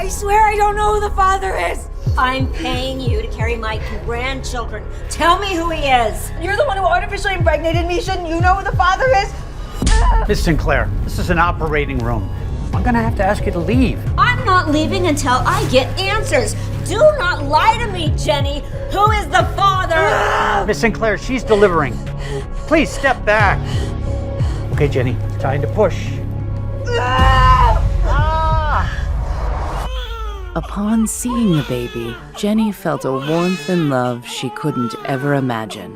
I swear I don't know who the father is. I'm paying you to carry my grandchildren. Tell me who he is. You're the one who artificially impregnated me. Shouldn't you know who the father is? Miss Sinclair, this is an operating room. I'm gonna have to ask you to leave. I'm not leaving until I get answers. Do not lie to me, Jenny. Who is the father? Miss Sinclair, she's delivering. Please step back. Okay, Jenny, time to push. Upon seeing the baby, Jenny felt a warmth and love she couldn't ever imagine.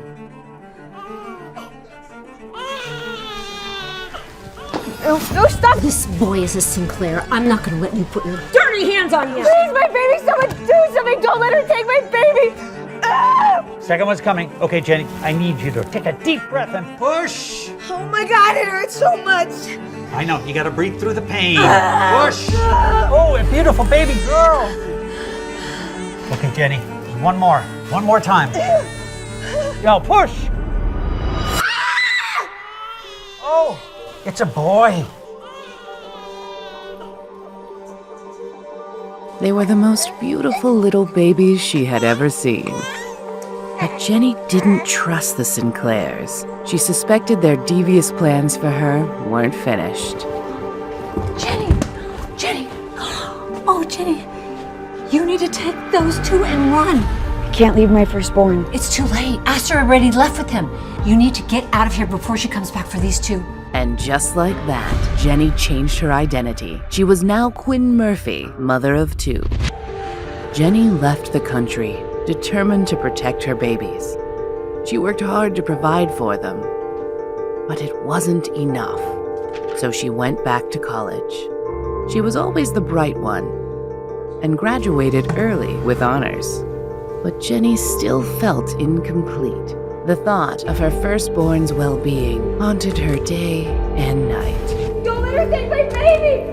No, stop! This boy is a Sinclair. I'm not going to let you put your dirty hands on him. Please, my baby, someone do something! Don't let her take my baby! Second one's coming. Okay, Jenny, I need you to take a deep breath and push. Oh my God, it hurts so much! I know, you gotta breathe through the pain. Push. Oh, a beautiful baby girl. Okay, Jenny, one more time. Yo, push. Oh, it's a boy. They were the most beautiful little babies she had ever seen. But Jenny didn't trust the Sinclairs. She suspected their devious plans for her weren't finished. Jenny. Oh, Jenny. You need to take those two and run. I can't leave my firstborn. It's too late. Aster already left with him. You need to get out of here before she comes back for these two. And just like that, Jenny changed her identity. She was now Quinn Murphy, mother of two. Jenny left the country, determined to protect her babies. She worked hard to provide for them, but it wasn't enough. So she went back to college. She was always the bright one and graduated early with honors. But Jenny still felt incomplete. The thought of her firstborn's well-being haunted her day and night. Don't let her take my baby!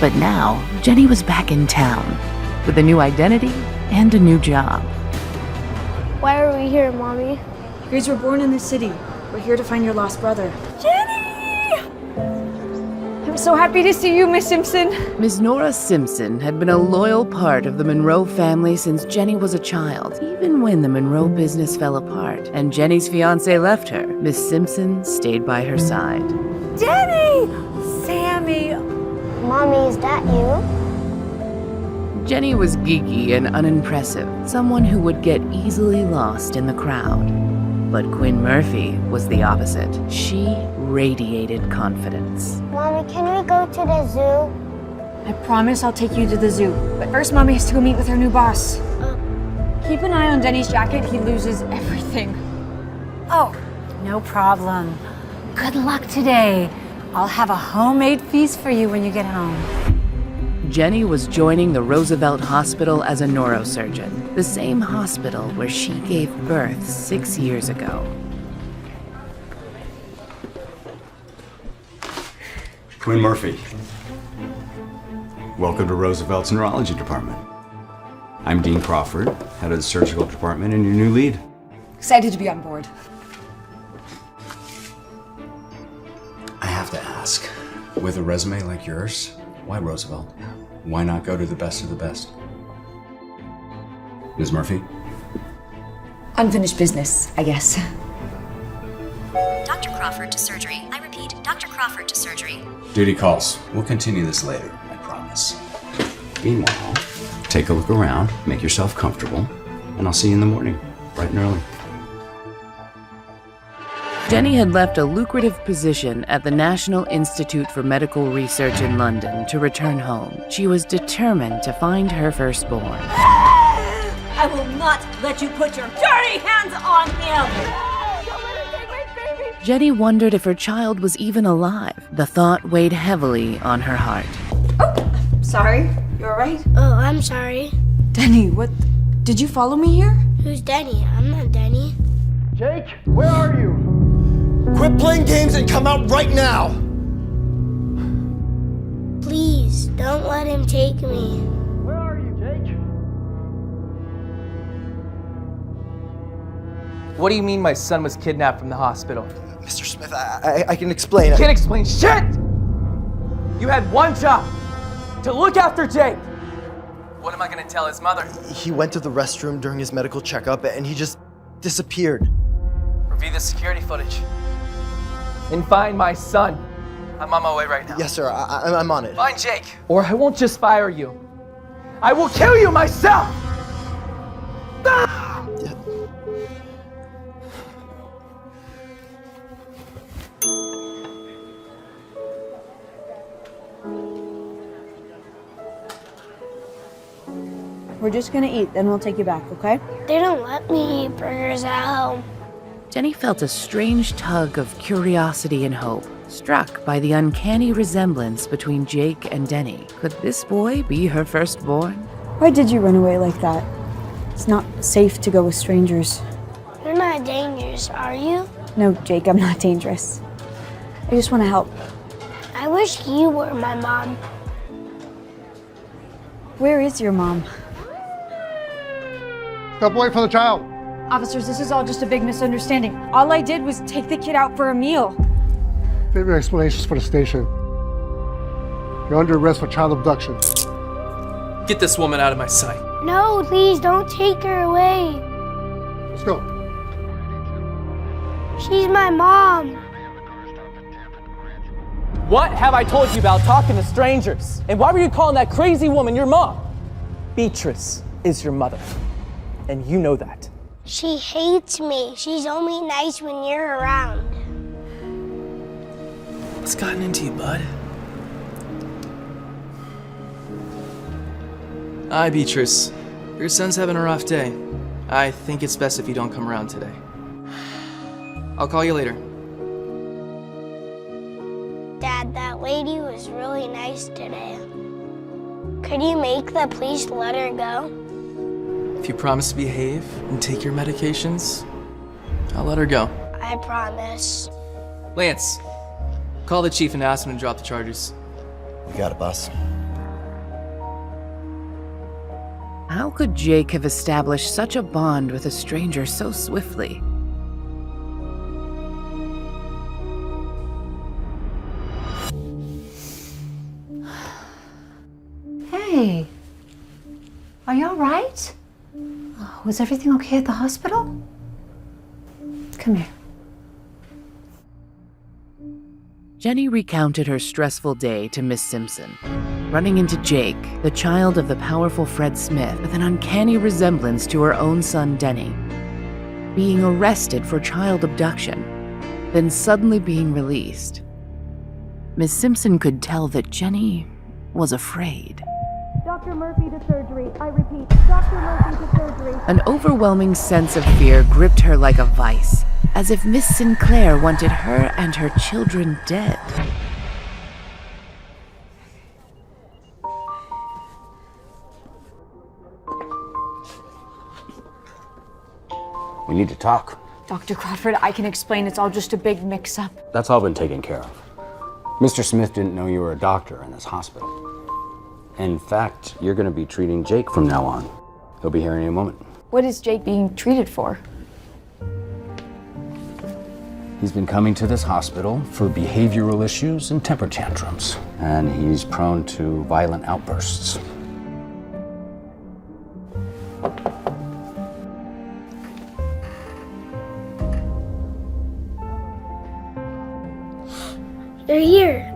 But now, Jenny was back in town with a new identity and a new job. Why are we here, Mommy? You guys were born in this city. We're here to find your lost brother. Jenny! I'm so happy to see you, Miss Simpson. Miss Nora Simpson had been a loyal part of the Monroe family since Jenny was a child. Even when the Monroe business fell apart and Jenny's fiancé left her, Miss Simpson stayed by her side. Jenny! Sammy! Mommy, is that you? Jenny was geeky and unimpressive, someone who would get easily lost in the crowd. But Quinn Murphy was the opposite. She radiated confidence. Mommy, can we go to the zoo? I promise I'll take you to the zoo. But first, Mommy has to go meet with her new boss. Keep an eye on Denny's jacket. He loses everything. Oh, no problem. Good luck today. I'll have a homemade feast for you when you get home. Jenny was joining the Roosevelt Hospital as a neurosurgeon, the same hospital where she gave birth 6 years ago. Quinn Murphy. Welcome to Roosevelt's Neurology Department. I'm Dean Crawford, head of the surgical department and your new lead. Excited to be on board. I have to ask, with a resume like yours, why Roosevelt? Why not go to the best of the best? Ms. Murphy? Unfinished business, I guess. Dr. Crawford to surgery. I repeat, Dr. Crawford to surgery. Duty calls. We'll continue this later, I promise. Meanwhile, take a look around, make yourself comfortable, and I'll see you in the morning, bright and early. Jenny had left a lucrative position at the National Institute for Medical Research in London to return home. She was determined to find her firstborn. I will not let you put your dirty hands on him! Don't let her take my baby! Jenny wondered if her child was even alive. The thought weighed heavily on her heart. Oh, sorry. You all right? Oh, I'm sorry. Denny, what? Did you follow me here? Who's Denny? I'm not Denny. Jake, where are you? Quit playing games and come out right now! Please, don't let him take me. Where are you, Jake? What do you mean my son was kidnapped from the hospital? Mr. Smith, I can explain. You can't explain shit! You had one job, to look after Jake. What am I gonna tell his mother? He went to the restroom during his medical checkup and he just disappeared. Review the security footage. And find my son. I'm on my way right now. Yes, sir, I'm on it. Find Jake, or I won't just fire you. I will kill you myself! Ah! We're just gonna eat, then we'll take you back, okay? They don't let me eat burgers at home. Jenny felt a strange tug of curiosity and hope, struck by the uncanny resemblance between Jake and Denny. Could this boy be her firstborn? Why did you run away like that? It's not safe to go with strangers. You're not dangerous, are you? No, Jake, I'm not dangerous. I just want to help. I wish you were my mom. Where is your mom? Step away from the child. Officers, this is all just a big misunderstanding. All I did was take the kid out for a meal. Save your explanations for the station. You're under arrest for child abduction. Get this woman out of my sight. No, please don't take her away. Let's go. She's my mom. What have I told you about talking to strangers? And why were you calling that crazy woman your mom? Beatrice is your mother, and you know that. She hates me. She's only nice when you're around. What's gotten into you, bud? Hi, Beatrice. Your son's having a rough day. I think it's best if you don't come around today. I'll call you later. Dad, that lady was really nice today. Could you make the police let her go? If you promise to behave and take your medications, I'll let her go. I promise. Lance, call the chief and ask him to drop the charges. You got it, boss. How could Jake have established such a bond with a stranger so swiftly? Hey, are you all right? Was everything okay at the hospital? Come here. Jenny recounted her stressful day to Miss Simpson, running into Jake, the child of the powerful Fred Smith, with an uncanny resemblance to her own son Denny, being arrested for child abduction, then suddenly being released. Miss Simpson could tell that Jenny was afraid. Dr. Murphy to surgery. I repeat, Dr. Murphy to surgery. An overwhelming sense of fear gripped her like a vice, as if Miss Sinclair wanted her and her children dead. We need to talk. Dr. Crawford, I can explain. It's all just a big mix-up. That's all been taken care of. Mr. Smith didn't know you were a doctor in this hospital. In fact, you're going to be treating Jake from now on. He'll be here any moment. What is Jake being treated for? He's been coming to this hospital for behavioral issues and temper tantrums, and he's prone to violent outbursts. You're here.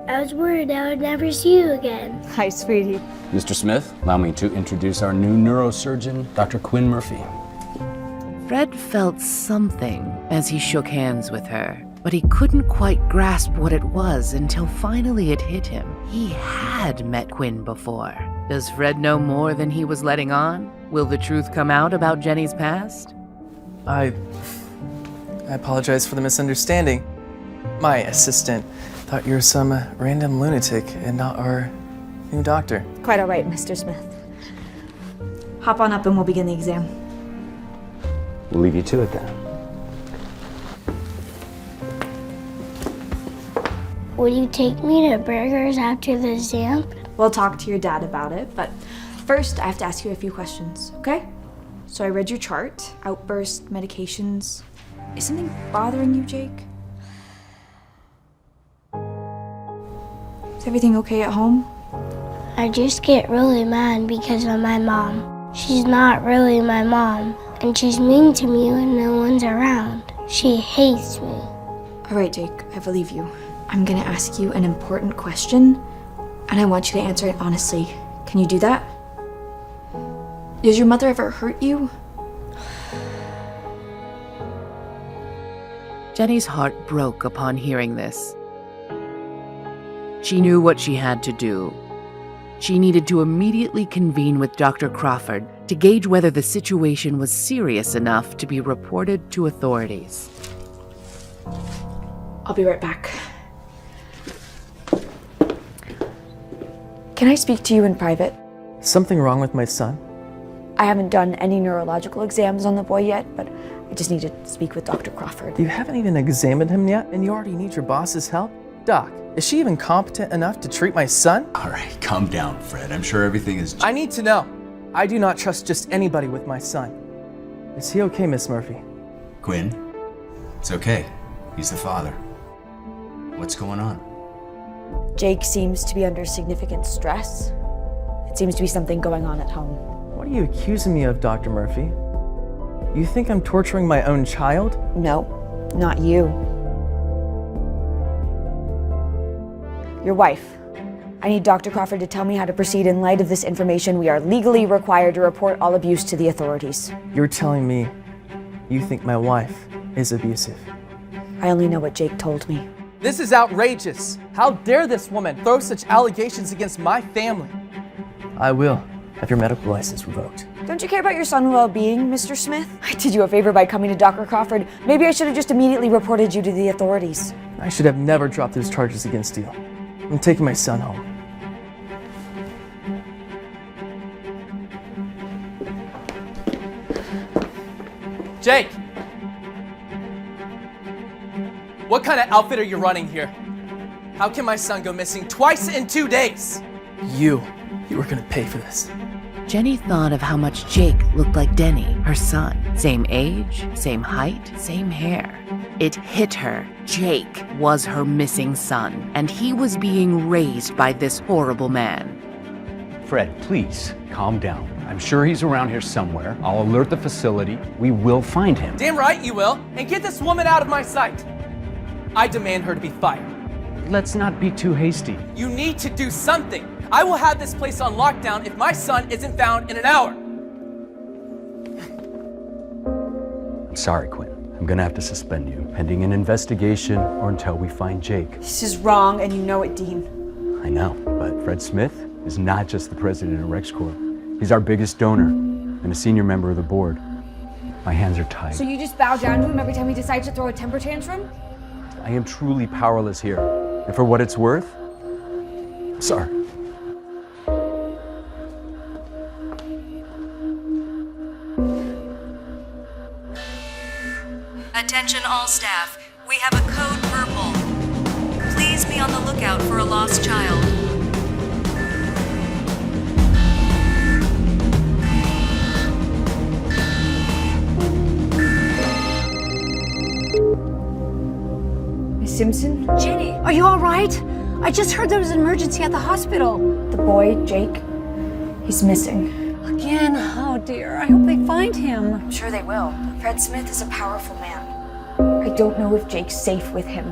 I was worried I would never see you again. Hi, sweetie. Mr. Smith, allow me to introduce our new neurosurgeon, Dr. Quinn Murphy. Fred felt something as he shook hands with her, but he couldn't quite grasp what it was until finally it hit him. He had met Quinn before. Does Fred know more than he was letting on? Will the truth come out about Jenny's past? I apologize for the misunderstanding. My assistant thought you were some random lunatic and not our new doctor. Quite all right, Mr. Smith. Hop on up and we'll begin the exam. We'll leave you to it then. Will you take me to burgers after the exam? We'll talk to your dad about it, but first I have to ask you a few questions, okay? So I read your chart, outburst, medications. Is something bothering you, Jake? Is everything okay at home? I just get really mad because of my mom. She's not really my mom, and she's mean to me when no one's around. She hates me. All right, Jake, I believe you. I'm gonna ask you an important question, and I want you to answer it honestly. Can you do that? Does your mother ever hurt you? Jenny's heart broke upon hearing this. She knew what she had to do. She needed to immediately convene with Dr. Crawford to gauge whether the situation was serious enough to be reported to authorities. I'll be right back. Can I speak to you in private? Something wrong with my son? I haven't done any neurological exams on the boy yet, but I just need to speak with Dr. Crawford. You haven't even examined him yet, and you already need your boss's help? Doc, is she even competent enough to treat my son? All right, calm down, Fred. I'm sure everything is... I need to know. I do not trust just anybody with my son. Is he okay, Miss Murphy? Quinn, it's okay. He's the father. What's going on? Jake seems to be under significant stress. It seems to be something going on at home. What are you accusing me of, Dr. Murphy? You think I'm torturing my own child? No, not you. Your wife. I need Dr. Crawford to tell me how to proceed in light of this information. We are legally required to report all abuse to the authorities. You're telling me you think my wife is abusive? I only know what Jake told me. This is outrageous. How dare this woman throw such allegations against my family? I will have your medical license revoked. Don't you care about your son's well-being, Mr. Smith? I did you a favor by coming to Dr. Crawford. Maybe I should have just immediately reported you to the authorities. I should have never dropped those charges against you. I'm taking my son home. Jake! What kind of outfit are you running here? How can my son go missing twice in 2 days? You were gonna pay for this. Jenny thought of how much Jake looked like Denny, her son. Same age, same height, same hair. It hit her. Jake was her missing son, and he was being raised by this horrible man. Fred, please, calm down. I'm sure he's around here somewhere. I'll alert the facility. We will find him. Damn right you will, and get this woman out of my sight. I demand her to be fired. Let's not be too hasty. You need to do something. I will have this place on lockdown if my son isn't found in an hour. I'm sorry, Quinn. I'm gonna have to suspend you, pending an investigation or until we find Jake. This is wrong, and you know it, Dean. I know, but Fred Smith is not just the president of RexCorp. He's our biggest donor and a senior member of the board. My hands are tied. So you just bow down to him every time he decides to throw a temper tantrum? I am truly powerless here. And for what it's worth, I'm sorry. Attention all staff. We have a code purple. Please be on the lookout for a lost child. Miss Simpson? Jenny, are you all right? I just heard there was an emergency at the hospital. The boy, Jake, he's missing. Again? Oh dear, I hope they find him. I'm sure they will. Fred Smith is a powerful man. I don't know if Jake's safe with him.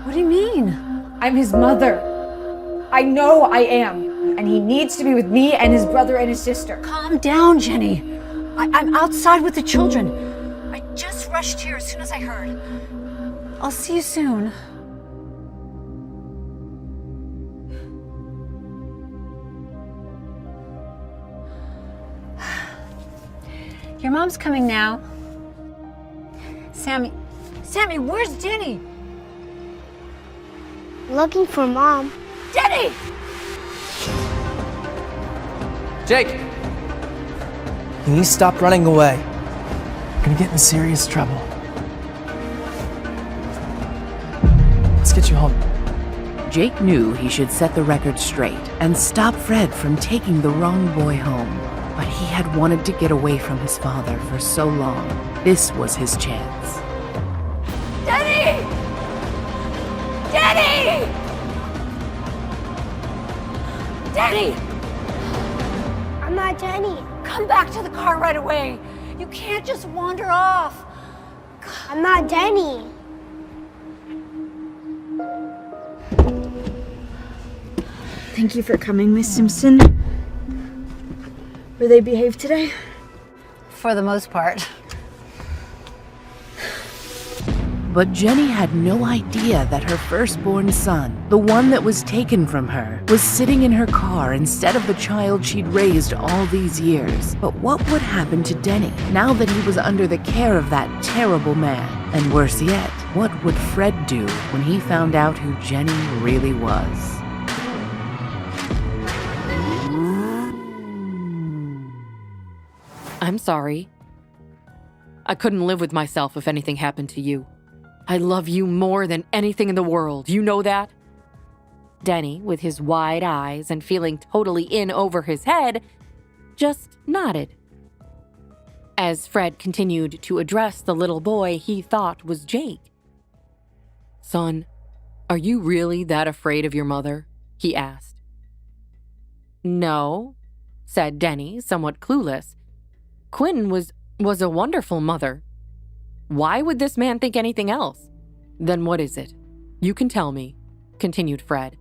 What do you mean? I'm his mother. I know I am. And he needs to be with me and his brother and his sister. Calm down, Jenny. I'm outside with the children. I just rushed here as soon as I heard. I'll see you soon. Your mom's coming now. Sammy, where's Jenny? Looking for Mom. Jenny! Jake! Can you stop running away? I'm gonna get in serious trouble. Let's get you home. Jake knew he should set the record straight and stop Fred from taking the wrong boy home. But he had wanted to get away from his father for so long. This was his chance. Jenny! Jenny! Jenny! I'm not Jenny. Come back to the car right away. You can't just wander off. I'm not Jenny. Thank you for coming, Miss Simpson. Were they behaved today? For the most part. But Jenny had no idea that her firstborn son, the one that was taken from her, was sitting in her car instead of the child she'd raised all these years. But what would happen to Denny now that he was under the care of that terrible man? And worse yet, what would Fred do when he found out who Jenny really was? I'm sorry. I couldn't live with myself if anything happened to you. I love you more than anything in the world. You know that? Denny, with his wide eyes and feeling totally in over his head, just nodded. As Fred continued to address the little boy he thought was Jake. Son, are you really that afraid of your mother? He asked. No, said Denny, somewhat clueless. Quinn was a wonderful mother. Why would this man think anything else? Then what is it? You can tell me, continued Fred.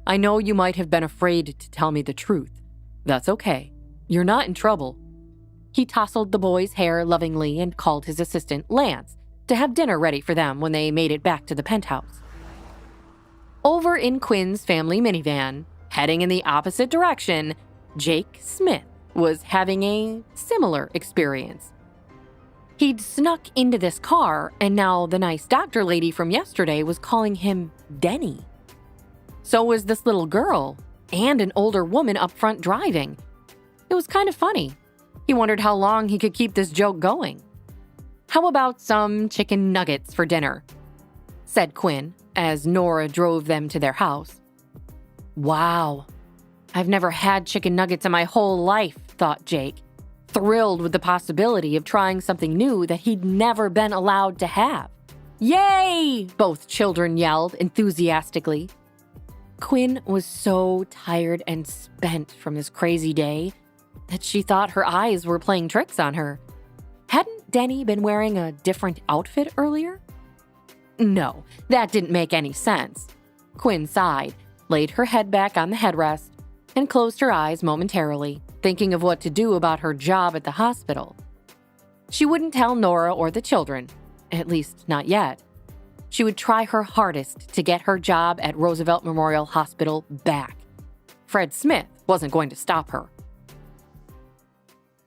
I know you might have been afraid to tell me the truth. That's okay. You're not in trouble. He tousled the boy's hair lovingly and called his assistant, Lance, to have dinner ready for them when they made it back to the penthouse. Over in Quinn's family minivan, heading in the opposite direction, Jake Smith was having a similar experience. He'd snuck into this car, and now the nice doctor lady from yesterday was calling him Denny. So was this little girl, and an older woman up front driving. It was kind of funny. He wondered how long he could keep this joke going. How about some chicken nuggets for dinner? Said Quinn, as Nora drove them to their house. Wow, I've never had chicken nuggets in my whole life, thought Jake, thrilled with the possibility of trying something new that he'd never been allowed to have. Yay! Both children yelled enthusiastically. Quinn was so tired and spent from this crazy day that she thought her eyes were playing tricks on her. Hadn't Denny been wearing a different outfit earlier? No, that didn't make any sense. Quinn sighed, laid her head back on the headrest, and closed her eyes momentarily, thinking of what to do about her job at the hospital. She wouldn't tell Nora or the children, at least not yet. She would try her hardest to get her job at Roosevelt Memorial Hospital back. Fred Smith wasn't going to stop her.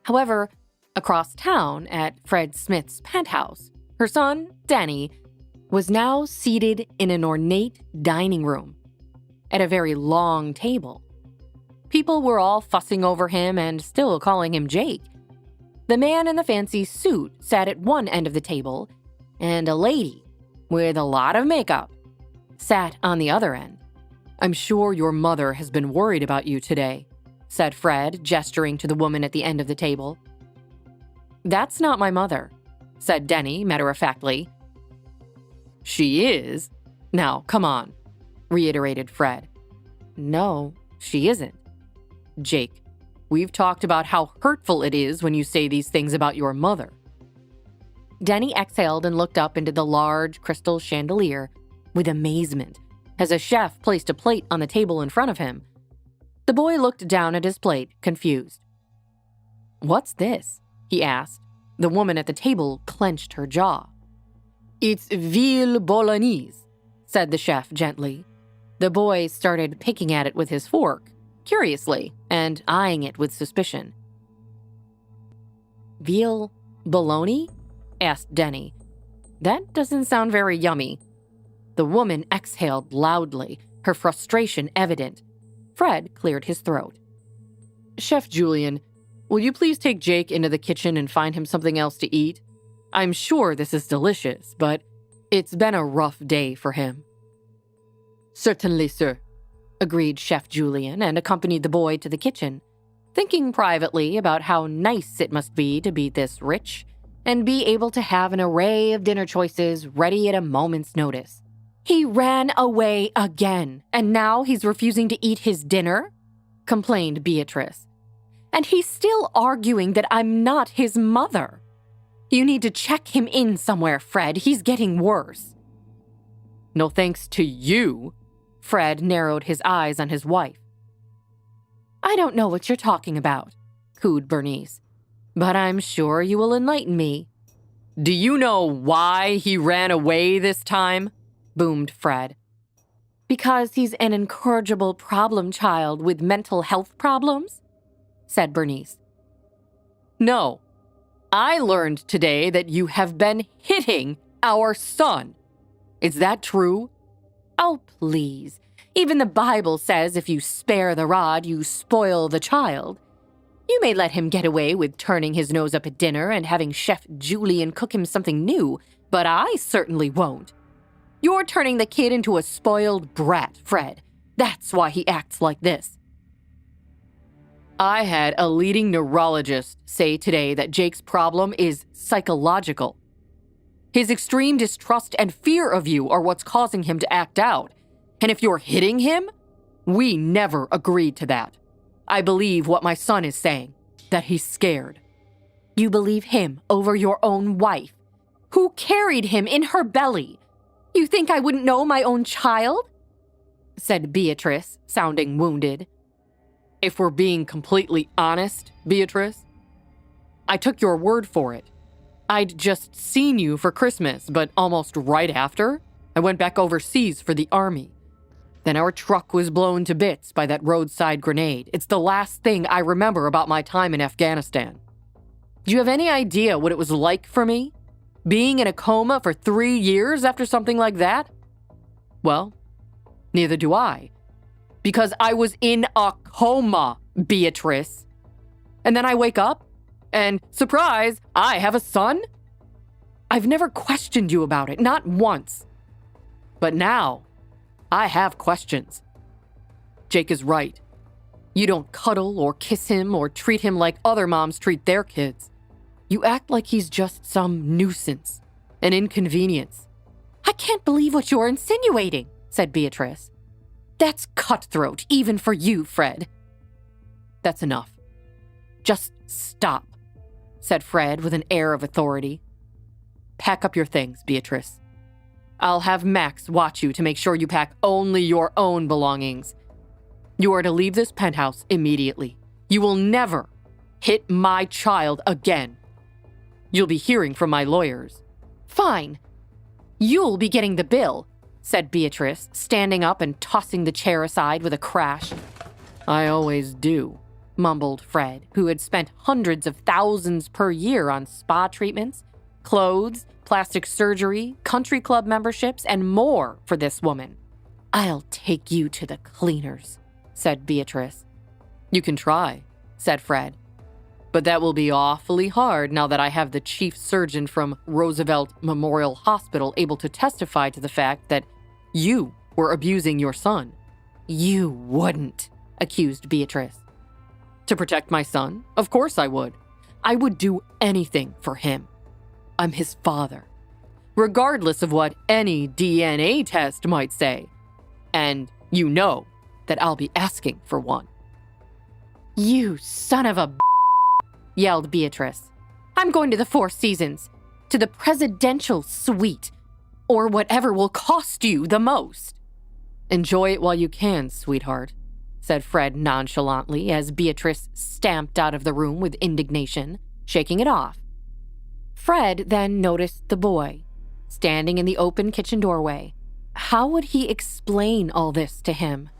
However, across town at Fred Smith's penthouse, her son, Denny, was now seated in an ornate dining room at a very long table. People were all fussing over him and still calling him Jake. The man in the fancy suit sat at one end of the table, and a lady with a lot of makeup sat on the other end. I'm sure your mother has been worried about you today, said Fred, gesturing to the woman at the end of the table. That's not my mother, said Denny matter-of-factly. She is. Now, come on, reiterated Fred. No, she isn't. Jake, we've talked about how hurtful it is when you say these things about your mother. Denny exhaled and looked up into the large crystal chandelier with amazement as a chef placed a plate on the table in front of him. The boy looked down at his plate, confused. What's this? He asked. The woman at the table clenched her jaw. It's veal bolognese, said the chef gently. The boy started picking at it with his fork, curiously, and eyeing it with suspicion. Veal bologna? Asked Denny. That doesn't sound very yummy. The woman exhaled loudly, her frustration evident. Fred cleared his throat. Chef Julian, will you please take Jake into the kitchen and find him something else to eat? I'm sure this is delicious, but it's been a rough day for him. Certainly, sir, agreed Chef Julian and accompanied the boy to the kitchen. thinking privately about how nice it must be to be this rich and be able to have an array of dinner choices ready at a moment's notice. He ran away again, and now he's refusing to eat his dinner? Complained Beatrice. And he's still arguing that I'm not his mother. You need to check him in somewhere, Fred. He's getting worse. No thanks to you. Fred narrowed his eyes on his wife. I don't know what you're talking about, cooed Bernice, but I'm sure you will enlighten me. Do you know why he ran away this time? Boomed Fred. Because he's an incorrigible problem child with mental health problems? Said Bernice. No. I learned today that you have been hitting our son. Is that true? Oh, please. Even the Bible says if you spare the rod, you spoil the child. You may let him get away with turning his nose up at dinner and having Chef Julian cook him something new, but I certainly won't. You're turning the kid into a spoiled brat, Fred. That's why he acts like this. I had a leading neurologist say today that Jake's problem is psychological. His extreme distrust and fear of you are what's causing him to act out. And if you're hitting him, we never agreed to that. I believe what my son is saying, that he's scared. You believe him over your own wife, who carried him in her belly. You think I wouldn't know my own child? Said Beatrice, sounding wounded. If we're being completely honest, Beatrice, I took your word for it. I'd just seen you for Christmas, but almost right after, I went back overseas for the army. Then our truck was blown to bits by that roadside grenade. It's the last thing I remember about my time in Afghanistan. Do you have any idea what it was like for me? Being in a coma for 3 years after something like that? Well, neither do I. Because I was in a coma, Beatrice. And then I wake up, and surprise, I have a son? I've never questioned you about it, not once. But now, I have questions. Jake is right. You don't cuddle or kiss him or treat him like other moms treat their kids. You act like he's just some nuisance, an inconvenience. I can't believe what you're insinuating, said Beatrice. That's cutthroat, even for you, Fred. That's enough. Just stop, said Fred with an air of authority. Pack up your things, Beatrice. I'll have Max watch you to make sure you pack only your own belongings. You are to leave this penthouse immediately. You will never hit my child again. You'll be hearing from my lawyers. Fine. You'll be getting the bill, said Beatrice, standing up and tossing the chair aside with a crash. I always do, mumbled Fred, who had spent hundreds of thousands per year on spa treatments, clothes, plastic surgery, country club memberships, and more for this woman. I'll take you to the cleaners, said Beatrice. You can try, said Fred. But that will be awfully hard now that I have the chief surgeon from Roosevelt Memorial Hospital able to testify to the fact that you were abusing your son. You wouldn't, accused Beatrice. To protect my son? Of course I would. I would do anything for him. I'm his father, regardless of what any DNA test might say. And you know that I'll be asking for one. You son of a yelled Beatrice. I'm going to the Four Seasons, to the presidential suite, or whatever will cost you the most. Enjoy it while you can, sweetheart, said Fred nonchalantly as Beatrice stamped out of the room with indignation, shaking it off. Fred then noticed the boy, standing in the open kitchen doorway. How would he explain all this to him?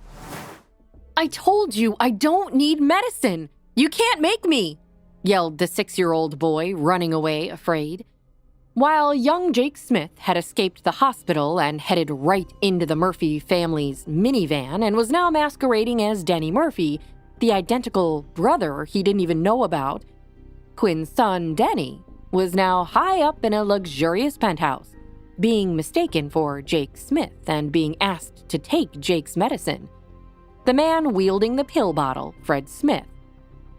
I told you I don't need medicine. You can't make me, yelled the 6-year-old boy, running away afraid. While young Jake Smith had escaped the hospital and headed right into the Murphy family's minivan and was now masquerading as Denny Murphy, the identical brother he didn't even know about, Quinn's son, Denny, was now high up in a luxurious penthouse, being mistaken for Jake Smith and being asked to take Jake's medicine. The man wielding the pill bottle, Fred Smith.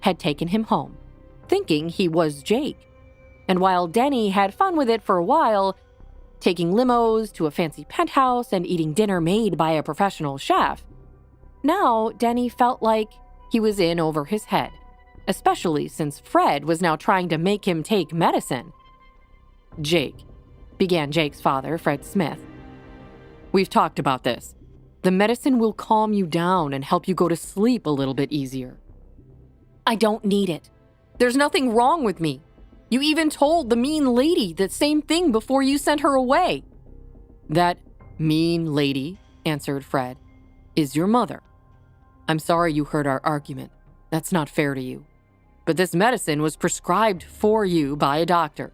had taken him home, thinking he was Jake. And while Denny had fun with it for a while, taking limos to a fancy penthouse and eating dinner made by a professional chef, now Denny felt like he was in over his head, especially since Fred was now trying to make him take medicine. "Jake," began Jake's father, Fred Smith. "We've talked about this. The medicine will calm you down and help you go to sleep a little bit easier." "I don't need it. There's nothing wrong with me. You even told the mean lady the same thing before you sent her away." "That mean lady," answered Fred, "is your mother. I'm sorry you heard our argument. That's not fair to you. But this medicine was prescribed for you by a doctor."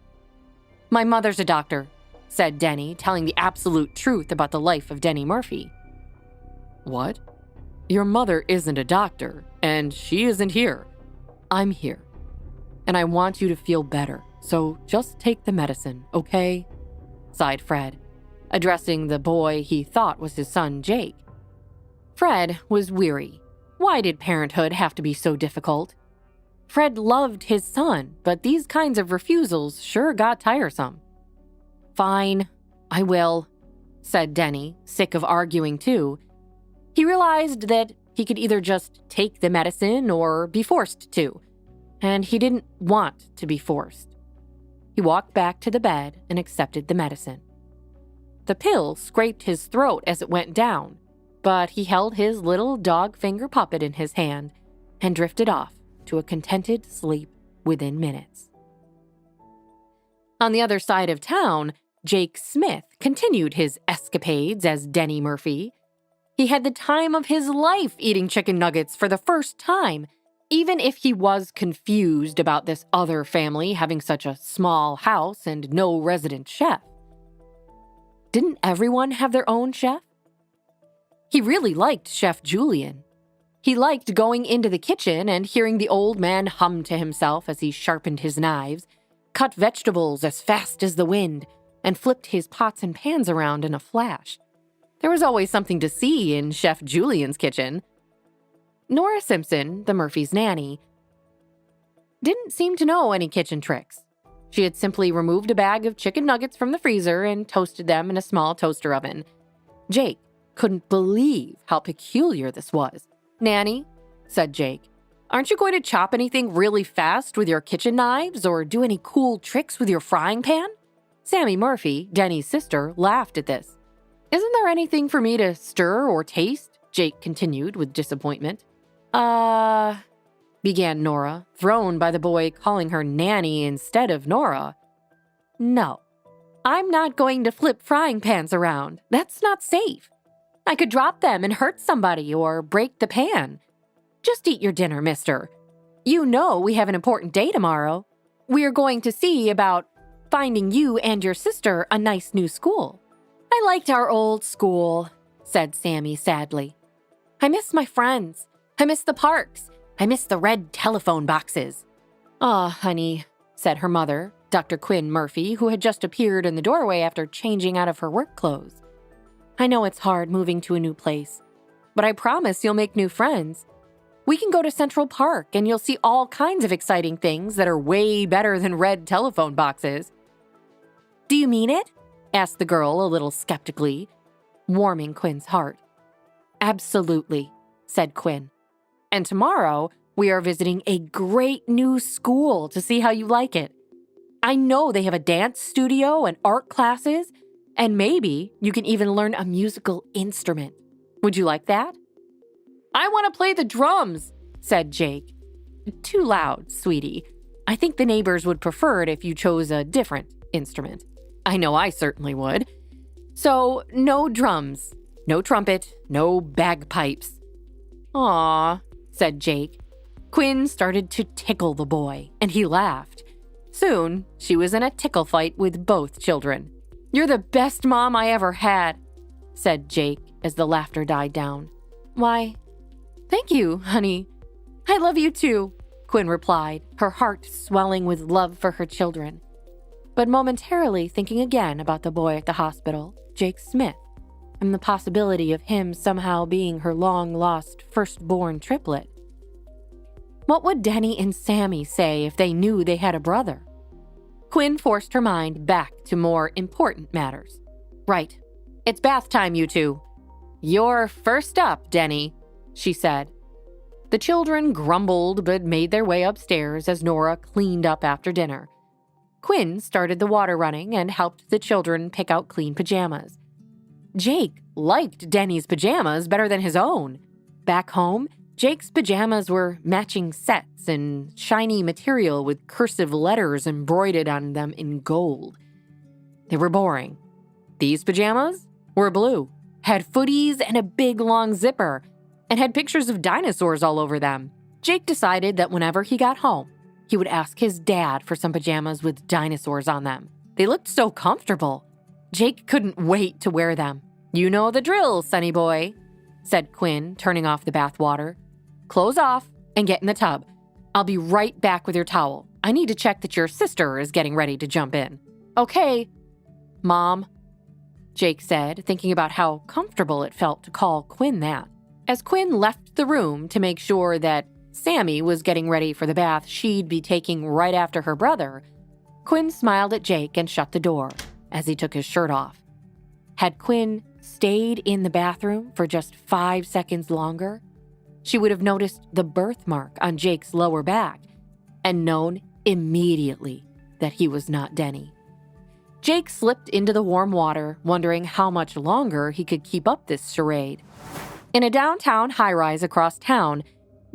"My mother's a doctor," said Denny, telling the absolute truth about the life of Denny Murphy. "What? Your mother isn't a doctor, and she isn't here. I'm here. And I want you to feel better, so just take the medicine, okay?" sighed Fred, addressing the boy he thought was his son, Jake. Fred was weary. Why did parenthood have to be so difficult? Fred loved his son, but these kinds of refusals sure got tiresome. "Fine, I will," said Denny, sick of arguing too. He realized that he could either just take the medicine or be forced to, and he didn't want to be forced. He walked back to the bed and accepted the medicine. The pill scraped his throat as it went down, but he held his little dog finger puppet in his hand and drifted off to a contented sleep within minutes. On the other side of town, Jake Smith continued his escapades as Denny Murphy. He had the time of his life eating chicken nuggets for the first time, even if he was confused about this other family having such a small house and no resident chef. Didn't everyone have their own chef? He really liked Chef Julian. He liked going into the kitchen and hearing the old man hum to himself as he sharpened his knives, cut vegetables as fast as the wind, and flipped his pots and pans around in a flash. There was always something to see in Chef Julian's kitchen. Nora Simpson, the Murphys' nanny, didn't seem to know any kitchen tricks. She had simply removed a bag of chicken nuggets from the freezer and toasted them in a small toaster oven. Jake couldn't believe how peculiar this was. "Nanny," said Jake, "aren't you going to chop anything really fast with your kitchen knives or do any cool tricks with your frying pan?" Sammy Murphy, Denny's sister, laughed at this. "Isn't there anything for me to stir or taste?" Jake continued with disappointment. Began Nora, thrown by the boy calling her nanny instead of Nora. "No, I'm not going to flip frying pans around. That's not safe. I could drop them and hurt somebody or break the pan. Just eat your dinner, mister. You know we have an important day tomorrow. We're going to see about finding you and your sister a nice new school." "I liked our old school," said Sammy sadly. "I miss my friends. I miss the parks. I miss the red telephone boxes." "Aw, honey," said her mother, Dr. Quinn Murphy, who had just appeared in the doorway after changing out of her work clothes. "I know it's hard moving to a new place, but I promise you'll make new friends. We can go to Central Park and you'll see all kinds of exciting things that are way better than red telephone boxes." "Do you mean it?" asked the girl a little skeptically, warming Quinn's heart. "Absolutely," said Quinn. "And tomorrow, we are visiting a great new school to see how you like it. I know they have a dance studio and art classes, and maybe you can even learn a musical instrument. Would you like that?" "I want to play the drums," said Jake. "Too loud, sweetie. I think the neighbors would prefer it if you chose a different instrument. I know I certainly would. So, no drums, no trumpet, no bagpipes." "Aw," said Jake. Quinn started to tickle the boy, and he laughed. Soon, she was in a tickle fight with both children. "You're the best mom I ever had," said Jake as the laughter died down. "Why, thank you, honey. I love you too," Quinn replied, her heart swelling with love for her children. But momentarily thinking again about the boy at the hospital, Jake Smith, and the possibility of him somehow being her long-lost firstborn triplet. What would Denny and Sammy say if they knew they had a brother? Quinn forced her mind back to more important matters. Right. It's bath time, you two. You're first up, Denny, she said. The children grumbled but made their way upstairs as Nora cleaned up after dinner. Quinn started the water running and helped the children pick out clean pajamas. Jake liked Denny's pajamas better than his own. Back home, Jake's pajamas were matching sets and shiny material with cursive letters embroidered on them in gold. They were boring. These pajamas were blue, had footies and a big long zipper, and had pictures of dinosaurs all over them. Jake decided that whenever he got home, he would ask his dad for some pajamas with dinosaurs on them. They looked so comfortable. Jake couldn't wait to wear them. You know the drill, sonny boy, said Quinn, turning off the bath water. Clothes off and get in the tub. I'll be right back with your towel. I need to check that your sister is getting ready to jump in. Okay, Mom, Jake said, thinking about how comfortable it felt to call Quinn that. As Quinn left the room to make sure that Sammy was getting ready for the bath she'd be taking right after her brother, Quinn smiled at Jake and shut the door as he took his shirt off. Had Quinn stayed in the bathroom for just 5 seconds longer, she would have noticed the birthmark on Jake's lower back and known immediately that he was not Denny. Jake slipped into the warm water, wondering how much longer he could keep up this charade. In a downtown high-rise across town,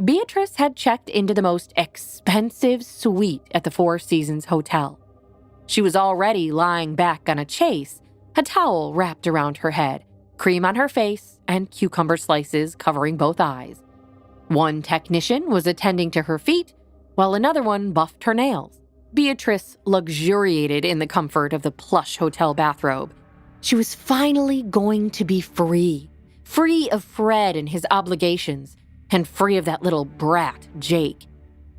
Beatrice had checked into the most expensive suite at the Four Seasons Hotel. She was already lying back on a chase, a towel wrapped around her head, cream on her face, and cucumber slices covering both eyes. One technician was attending to her feet, while another one buffed her nails. Beatrice luxuriated in the comfort of the plush hotel bathrobe. She was finally going to be free of Fred and his obligations, and free of that little brat, Jake.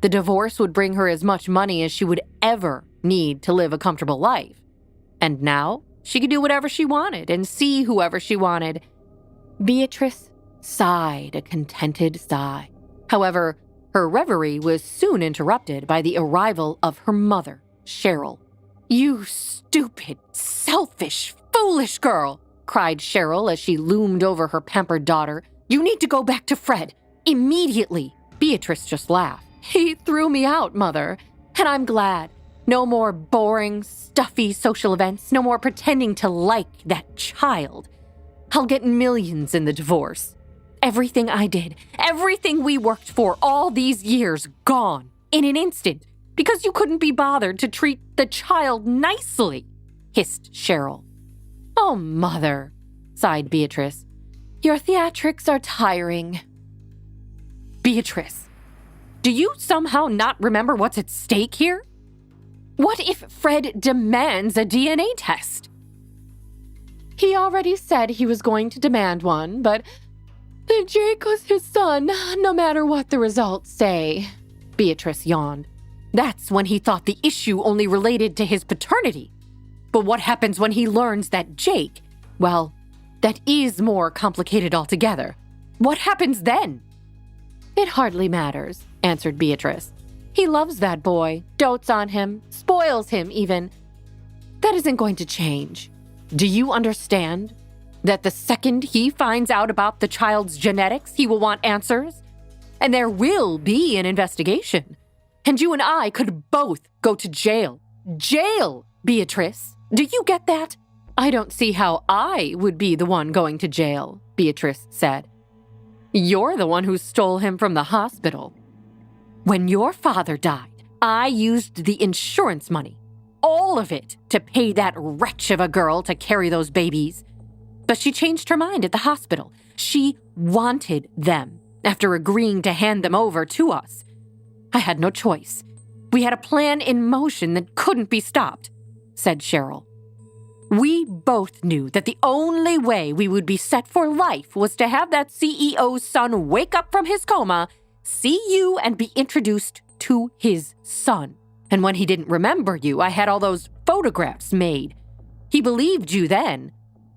The divorce would bring her as much money as she would ever need to live a comfortable life. And now, she could do whatever she wanted and see whoever she wanted. Beatrice sighed a contented sigh. However, her reverie was soon interrupted by the arrival of her mother, Cheryl. "You stupid, selfish, foolish girl," cried Cheryl as she loomed over her pampered daughter. "You need to go back to Fred, immediately." Beatrice just laughed. "He threw me out, Mother, and I'm glad. No more boring, stuffy social events, no more pretending to like that child. I'll get millions in the divorce. Everything I did, everything we worked for all these years, gone in an instant, because you couldn't be bothered to treat the child nicely," hissed Cheryl. "Oh, Mother," sighed Beatrice. "Your theatrics are tiring." "Beatrice, do you somehow not remember what's at stake here? What if Fred demands a DNA test?" "He already said he was going to demand one, but Jake was his son, no matter what the results say," Beatrice yawned. "That's when he thought the issue only related to his paternity. But what happens when he learns that Jake, well, that is more complicated altogether? What happens then?" "It hardly matters," answered Beatrice. "He loves that boy, dotes on him, spoils him even. That isn't going to change. Do you understand that the second he finds out about the child's genetics, he will want answers? And there will be an investigation. And you and I could both go to jail. Jail, Beatrice. Do you get that?" "I don't see how I would be the one going to jail," Beatrice said. "You're the one who stole him from the hospital. When your father died, I used the insurance money, all of it, to pay that wretch of a girl to carry those babies. But she changed her mind at the hospital. She wanted them after agreeing to hand them over to us. I had no choice. We had a plan in motion that couldn't be stopped," said Cheryl. "We both knew that the only way we would be set for life was to have that CEO's son wake up from his coma, see you, and be introduced to his son. And when he didn't remember you, I had all those photographs made. He believed you then.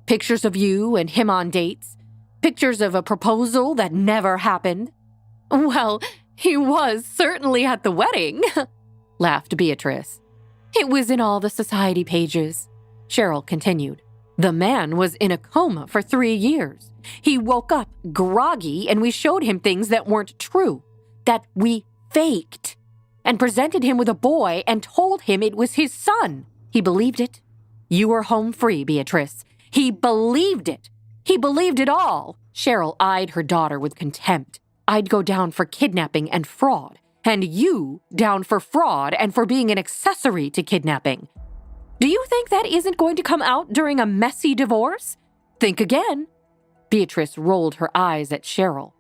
Pictures of you and him on dates. Pictures of a proposal that never happened. Well, He was certainly at the wedding, laughed Beatrice. It was in all the society pages. Cheryl continued. The man was in a coma for 3 years. He woke up groggy and we showed him things that weren't true, that we faked, and presented him with a boy and told him it was his son. He believed it. You were home free, Beatrice. He believed it. He believed it all. Cheryl eyed her daughter with contempt. I'd go down for kidnapping and fraud, and you down for fraud and for being an accessory to kidnapping. Do you think that isn't going to come out during a messy divorce? Think again. Beatrice rolled her eyes at Cheryl.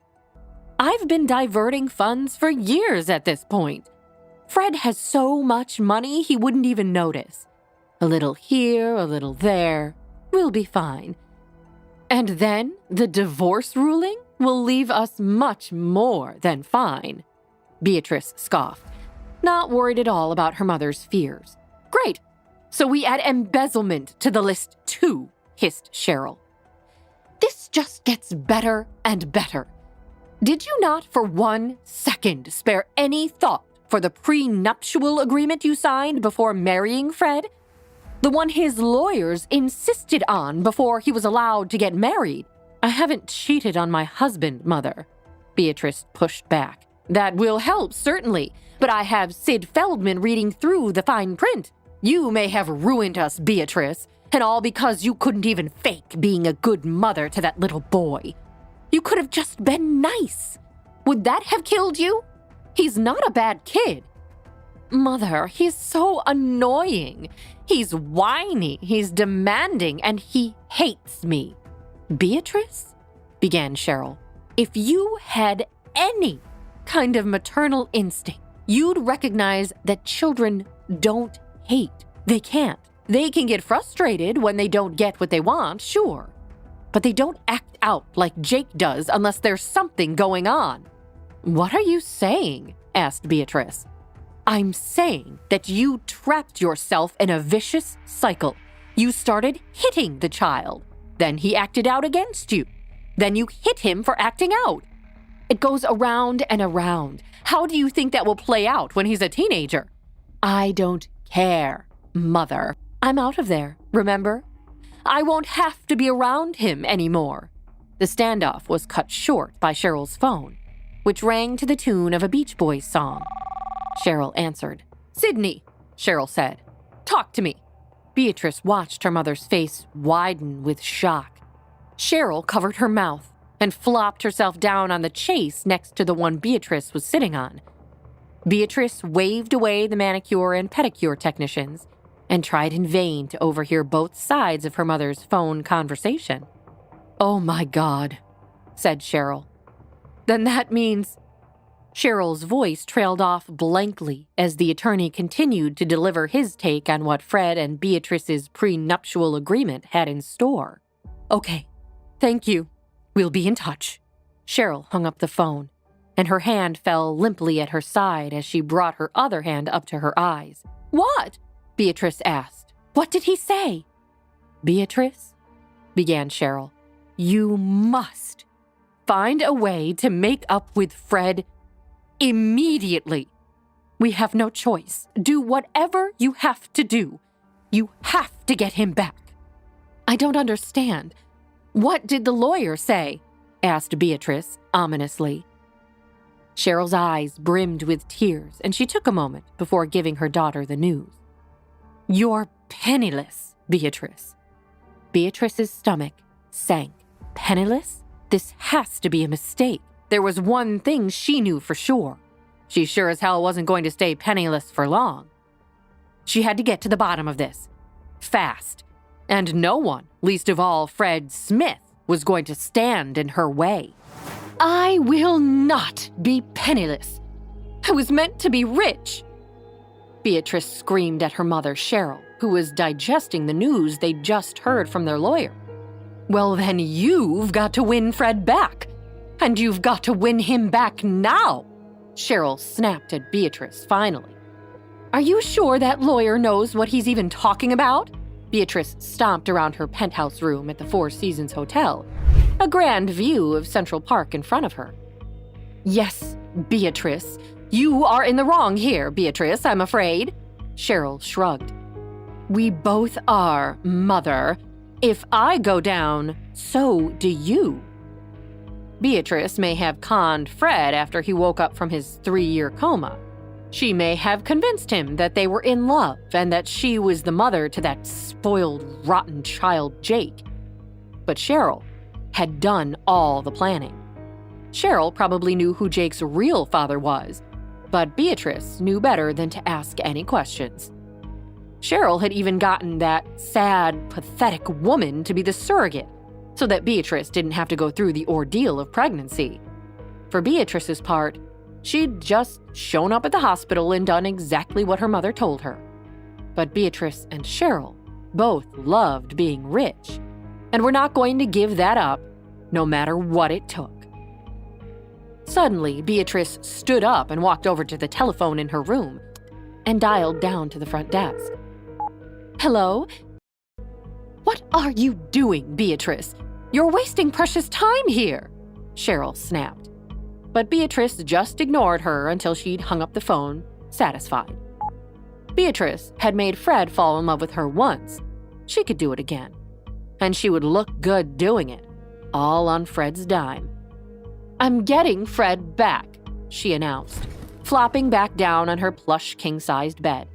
I've been diverting funds for years at this point. Fred has so much money he wouldn't even notice. A little here, a little there. We'll be fine. And then the divorce ruling will leave us much more than fine. Beatrice scoffed, not worried at all about her mother's fears. Great. So we add embezzlement to the list too, hissed Cheryl. This just gets better and better. Did you not for 1 second spare any thought for the prenuptial agreement you signed before marrying Fred? The one his lawyers insisted on before he was allowed to get married. I haven't cheated on my husband, Mother. Beatrice pushed back. That will help, certainly, but I have Sid Feldman reading through the fine print. You may have ruined us, Beatrice, and all because you couldn't even fake being a good mother to that little boy. You could have just been nice. Would that have killed you? He's not a bad kid. Mother, he's so annoying. He's whiny, he's demanding, and he hates me. Beatrice? Began Cheryl. If you had any kind of maternal instinct, you'd recognize that children don't hate. They can't. They can get frustrated when they don't get what they want, sure. But they don't act out like Jake does unless there's something going on. What are you saying? Asked Beatrice. I'm saying that you trapped yourself in a vicious cycle. You started hitting the child. Then he acted out against you. Then you hit him for acting out. It goes around and around. How do you think that will play out when he's a teenager? I don't care, Mother. I'm out of there, remember? I won't have to be around him anymore. The standoff was cut short by Cheryl's phone, which rang to the tune of a Beach Boys song. Cheryl answered. Sydney, Cheryl said. Talk to me. Beatrice watched her mother's face widen with shock. Cheryl covered her mouth and flopped herself down on the chase next to the one Beatrice was sitting on. Beatrice waved away the manicure and pedicure technicians and tried in vain to overhear both sides of her mother's phone conversation. Oh my God, said Cheryl. Then that means... Cheryl's voice trailed off blankly as the attorney continued to deliver his take on what Fred and Beatrice's prenuptial agreement had in store. Okay, thank you. We'll be in touch. Cheryl hung up the phone, and her hand fell limply at her side as she brought her other hand up to her eyes. What? Beatrice asked. What did he say? Beatrice, began Cheryl, you must find a way to make up with Fred immediately. We have no choice. Do whatever you have to do. You have to get him back. I don't understand. What did the lawyer say? Asked Beatrice ominously. Cheryl's eyes brimmed with tears, and she took a moment before giving her daughter the news. You're penniless, Beatrice. Beatrice's stomach sank. Penniless? This has to be a mistake. There was one thing she knew for sure. She sure as hell wasn't going to stay penniless for long. She had to get to the bottom of this. Fast. And no one, least of all Fred Smith, was going to stand in her way. I will not be penniless. I was meant to be rich. Beatrice screamed at her mother, Cheryl, who was digesting the news they'd just heard from their lawyer. Well, then you've got to win Fred back. And you've got to win him back now, Cheryl snapped at Beatrice finally. Are you sure that lawyer knows what he's even talking about? Beatrice stomped around her penthouse room at the Four Seasons Hotel, a grand view of Central Park in front of her. Yes, Beatrice, you are in the wrong here, Beatrice, I'm afraid. Cheryl shrugged. We both are, Mother. If I go down, so do you. Beatrice may have conned Fred after he woke up from his 3-year coma. She may have convinced him that they were in love and that she was the mother to that spoiled, rotten child, Jake. But Cheryl had done all the planning. Cheryl probably knew who Jake's real father was, but Beatrice knew better than to ask any questions. Cheryl had even gotten that sad, pathetic woman to be the surrogate, so that Beatrice didn't have to go through the ordeal of pregnancy. For Beatrice's part, she'd just shown up at the hospital and done exactly what her mother told her. But Beatrice and Cheryl both loved being rich, and were not going to give that up, no matter what it took. Suddenly, Beatrice stood up and walked over to the telephone in her room and dialed down to the front desk. Hello? What are you doing, Beatrice? You're wasting precious time here, Cheryl snapped. But Beatrice just ignored her until she'd hung up the phone, satisfied. Beatrice had made Fred fall in love with her once. She could do it again. And she would look good doing it, all on Fred's dime. I'm getting Fred back, she announced, flopping back down on her plush king-sized bed.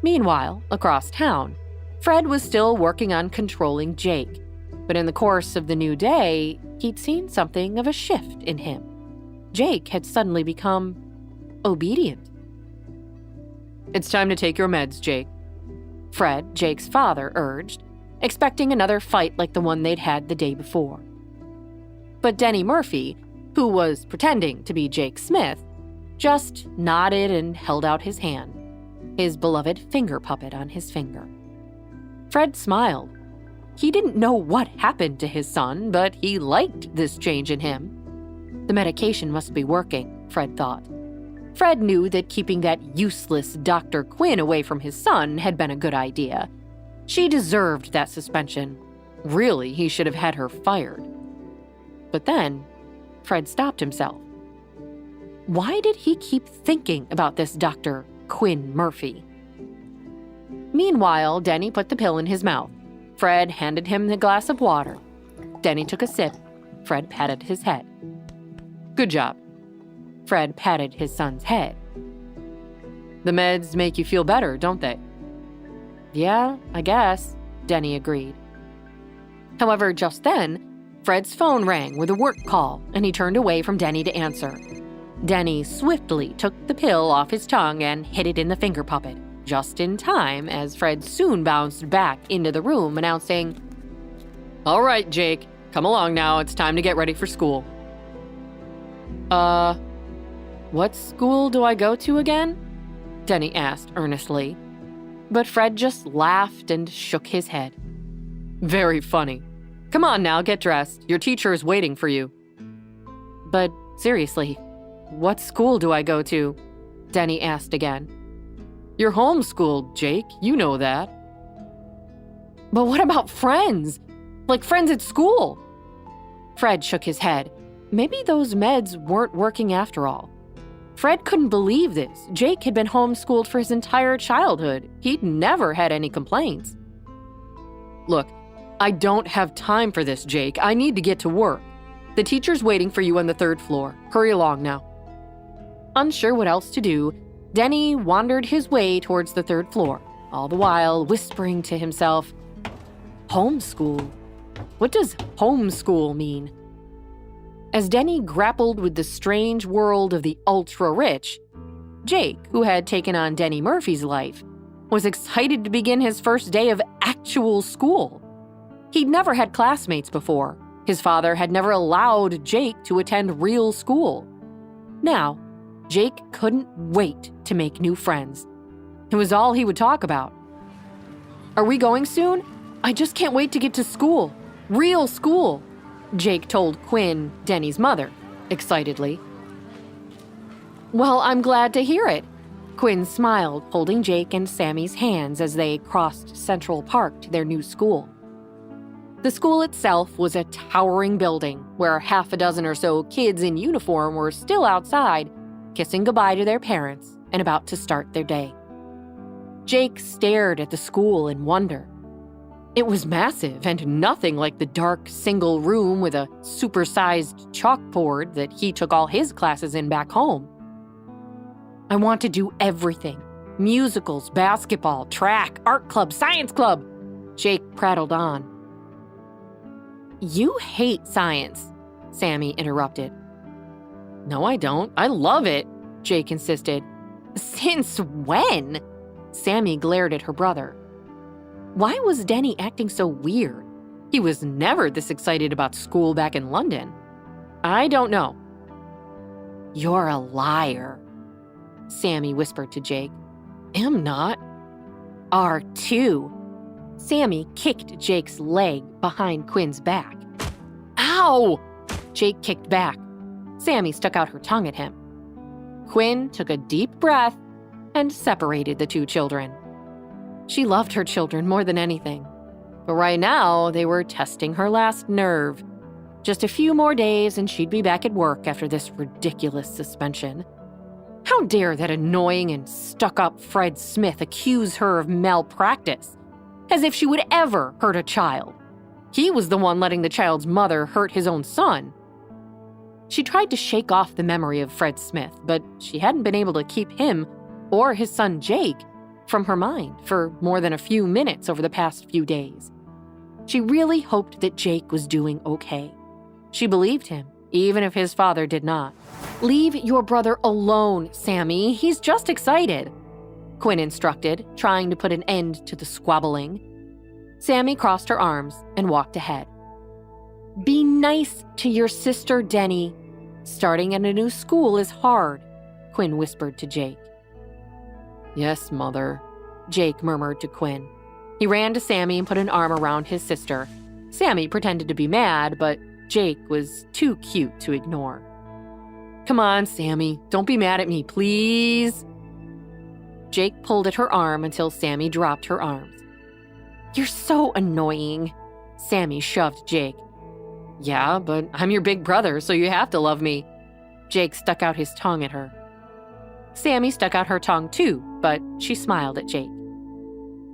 Meanwhile, across town, Fred was still working on controlling Jake, but in the course of the new day, he'd seen something of a shift in him. Jake had suddenly become obedient. It's time to take your meds, Jake, Fred, Jake's father, urged, expecting another fight like the one they'd had the day before. But Denny Murphy, who was pretending to be Jake Smith, just nodded and held out his hand, his beloved finger puppet on his finger. Fred smiled. He didn't know what happened to his son, but he liked this change in him. The medication must be working, Fred thought. Fred knew that keeping that useless Dr. Quinn away from his son had been a good idea. She deserved that suspension. Really, he should have had her fired. But then, Fred stopped himself. Why did he keep thinking about this Dr. Quinn Murphy? Meanwhile, Denny put the pill in his mouth. Fred handed him the glass of water. Denny took a sip. Fred patted his head. Good job. Fred patted his son's head. The meds make you feel better, don't they? Yeah, I guess, Denny agreed. However, just then, Fred's phone rang with a work call, and he turned away from Denny to answer. Denny swiftly took the pill off his tongue and hid it in the finger puppet, just in time as Fred soon bounced back into the room, announcing, All right, Jake, come along now, it's time to get ready for school. What school do I go to again? Denny asked earnestly. But Fred just laughed and shook his head. Very funny. Come on now, get dressed. Your teacher is waiting for you. But seriously, what school do I go to? Denny asked again. You're homeschooled, Jake. You know that. But what about friends? Like friends at school? Fred shook his head. Maybe those meds weren't working after all. Fred couldn't believe this. Jake had been homeschooled for his entire childhood. He'd never had any complaints. Look, I don't have time for this, Jake. I need to get to work. The teacher's waiting for you on the 3rd floor. Hurry along now. Unsure what else to do, Denny wandered his way towards the 3rd floor, all the while whispering to himself, Homeschool? What does homeschool mean? As Denny grappled with the strange world of the ultra-rich, Jake, who had taken on Denny Murphy's life, was excited to begin his first day of actual school. He'd never had classmates before. His father had never allowed Jake to attend real school. Now, Jake couldn't wait to make new friends. It was all he would talk about. Are we going soon? I just can't wait to get to school. Real school, Jake told Quinn, Denny's mother, excitedly. Well, I'm glad to hear it. Quinn smiled, holding Jake and Sammy's hands as they crossed Central Park to their new school. The school itself was a towering building where half a dozen or so kids in uniform were still outside, kissing goodbye to their parents and about to start their day. Jake stared at the school in wonder. It was massive and nothing like the dark single room with a supersized chalkboard that he took all his classes in back home. I want to do everything. Musicals, basketball, track, art club, science club. Jake prattled on. You hate science, Sammy interrupted. No, I don't. I love it, Jake insisted. Since when? Sammy glared at her brother. Why was Denny acting so weird? He was never this excited about school back in London. I don't know. You're a liar, Sammy whispered to Jake. Am not. Are too. Sammy kicked Jake's leg behind Quinn's back. Ow! Jake kicked back. Sammy stuck out her tongue at him. Quinn took a deep breath and separated the two children. She loved her children more than anything. But right now, they were testing her last nerve. Just a few more days and she'd be back at work after this ridiculous suspension. How dare that annoying and stuck-up Fred Smith accuse her of malpractice? As if she would ever hurt a child. He was the one letting the child's mother hurt his own son. She tried to shake off the memory of Fred Smith, but she hadn't been able to keep him or his son Jake from her mind for more than a few minutes over the past few days. She really hoped that Jake was doing okay. She believed him, even if his father did not. Leave your brother alone, Sammy. He's just excited, Quinn instructed, trying to put an end to the squabbling. Sammy crossed her arms and walked ahead. Be nice to your sister, Denny. Starting at a new school is hard, Quinn whispered to Jake. Yes, Mother, Jake murmured to Quinn. He ran to Sammy and put an arm around his sister. Sammy pretended to be mad, but Jake was too cute to ignore. Come on, Sammy, don't be mad at me, please. Jake pulled at her arm until Sammy dropped her arms. You're so annoying, Sammy shoved Jake. Yeah, but I'm your big brother, so you have to love me. Jake stuck out his tongue at her. Sammy stuck out her tongue too, but she smiled at Jake.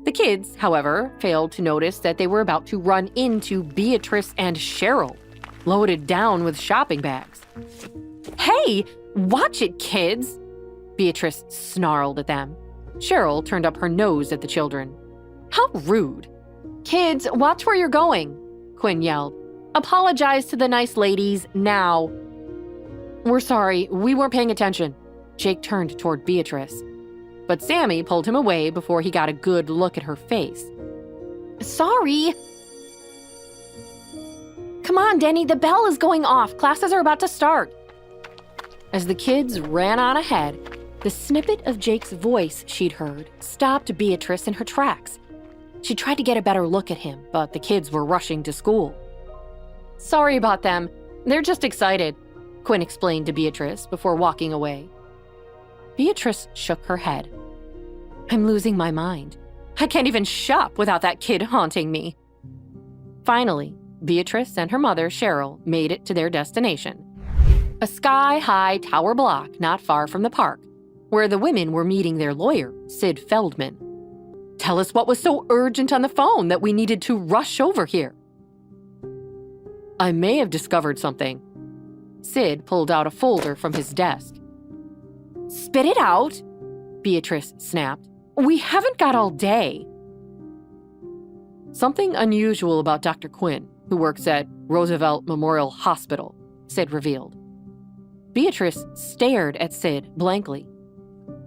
The kids, however, failed to notice that they were about to run into Beatrice and Cheryl, loaded down with shopping bags. Hey, watch it, kids! Beatrice snarled at them. Cheryl turned up her nose at the children. How rude. Kids, watch where you're going, Quinn yelled. Apologize to the nice ladies now. We're sorry, we weren't paying attention. Jake turned toward Beatrice. But Sammy pulled him away before he got a good look at her face. Sorry. Come on, Denny, the bell is going off. Classes are about to start. As the kids ran on ahead, the snippet of Jake's voice she'd heard stopped Beatrice in her tracks. She tried to get a better look at him, but the kids were rushing to school. Sorry about them. They're just excited, Quinn explained to Beatrice before walking away. Beatrice shook her head. I'm losing my mind. I can't even shop without that kid haunting me. Finally, Beatrice and her mother, Cheryl, made it to their destination. A sky-high tower block not far from the park, where the women were meeting their lawyer, Sid Feldman. Tell us what was so urgent on the phone that we needed to rush over here. I may have discovered something. Sid pulled out a folder from his desk. Spit it out, Beatrice snapped. We haven't got all day. Something unusual about Dr. Quinn, who works at Roosevelt Memorial Hospital, Sid revealed. Beatrice stared at Sid blankly.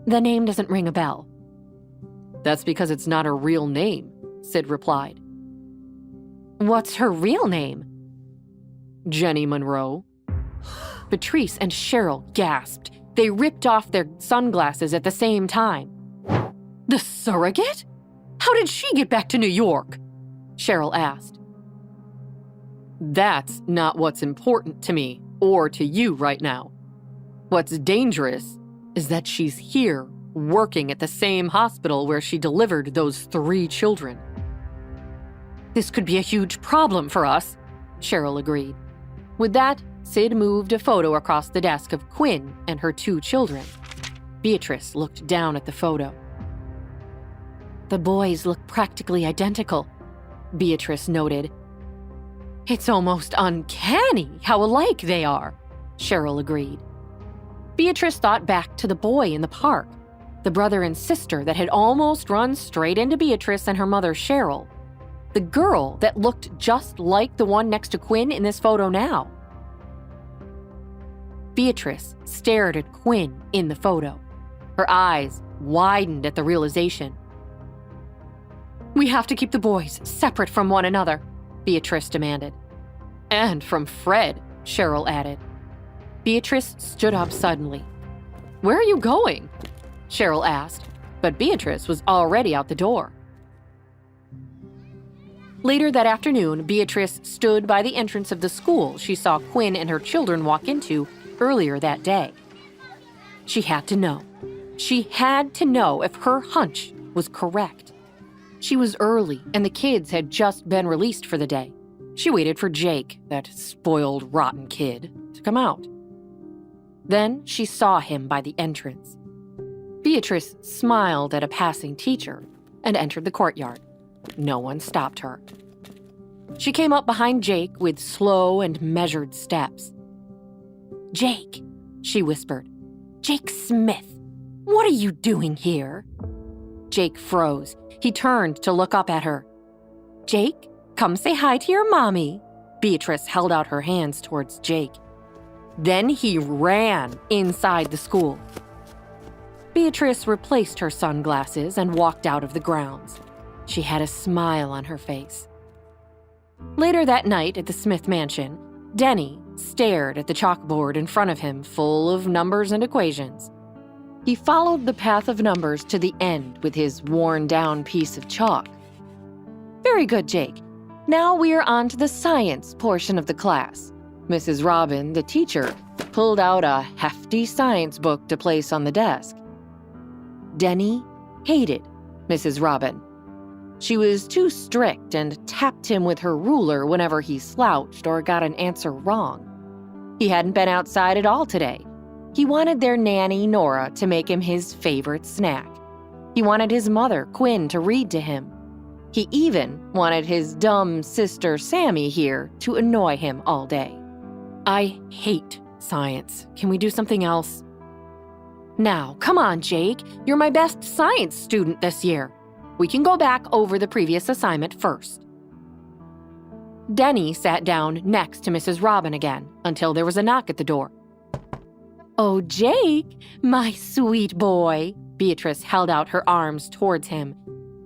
The name doesn't ring a bell. That's because it's not her real name, Sid replied. What's her real name? Jenny Monroe. Patrice and Cheryl gasped. They ripped off their sunglasses at the same time. The surrogate? How did she get back to New York? Cheryl asked. That's not what's important to me or to you right now. What's dangerous is that she's here working at the same hospital where she delivered those 3 children. This could be a huge problem for us, Cheryl agreed. With that, Sid moved a photo across the desk of Quinn and her 2 children. Beatrice looked down at the photo. The boys look practically identical, Beatrice noted. It's almost uncanny how alike they are, Cheryl agreed. Beatrice thought back to the boy in the park, the brother and sister that had almost run straight into Beatrice and her mother, Cheryl. The girl that looked just like the one next to Quinn in this photo now. Beatrice stared at Quinn in the photo. Her eyes widened at the realization. We have to keep the boys separate from one another, Beatrice demanded. And from Fred, Cheryl added. Beatrice stood up suddenly. Where are you going? Cheryl asked, but Beatrice was already out the door. Later that afternoon, Beatrice stood by the entrance of the school she saw Quinn and her children walk into earlier that day. She had to know. She had to know if her hunch was correct. She was early, and the kids had just been released for the day. She waited for Jake, that spoiled, rotten kid, to come out. Then she saw him by the entrance. Beatrice smiled at a passing teacher and entered the courtyard. No one stopped her. She came up behind Jake with slow and measured steps. Jake, she whispered. Jake Smith, what are you doing here? Jake froze. He turned to look up at her. Jake, come say hi to your mommy. Beatrice held out her hands towards Jake. Then he ran inside the school. Beatrice replaced her sunglasses and walked out of the grounds. She had a smile on her face. Later that night at the Smith mansion, Denny stared at the chalkboard in front of him full of numbers and equations. He followed the path of numbers to the end with his worn-down piece of chalk. Very good, Jake. Now we are on to the science portion of the class. Mrs. Robin, the teacher, pulled out a hefty science book to place on the desk. Denny hated Mrs. Robin. She was too strict and tapped him with her ruler whenever he slouched or got an answer wrong. He hadn't been outside at all today. He wanted their nanny, Nora, to make him his favorite snack. He wanted his mother, Quinn, to read to him. He even wanted his dumb sister, Sammy, here to annoy him all day. I hate science. Can we do something else? Now, come on, Jake. You're my best science student this year. We can go back over the previous assignment first. Denny sat down next to Mrs. Robin again until there was a knock at the door. Oh, Jake, my sweet boy. Beatrice held out her arms towards him.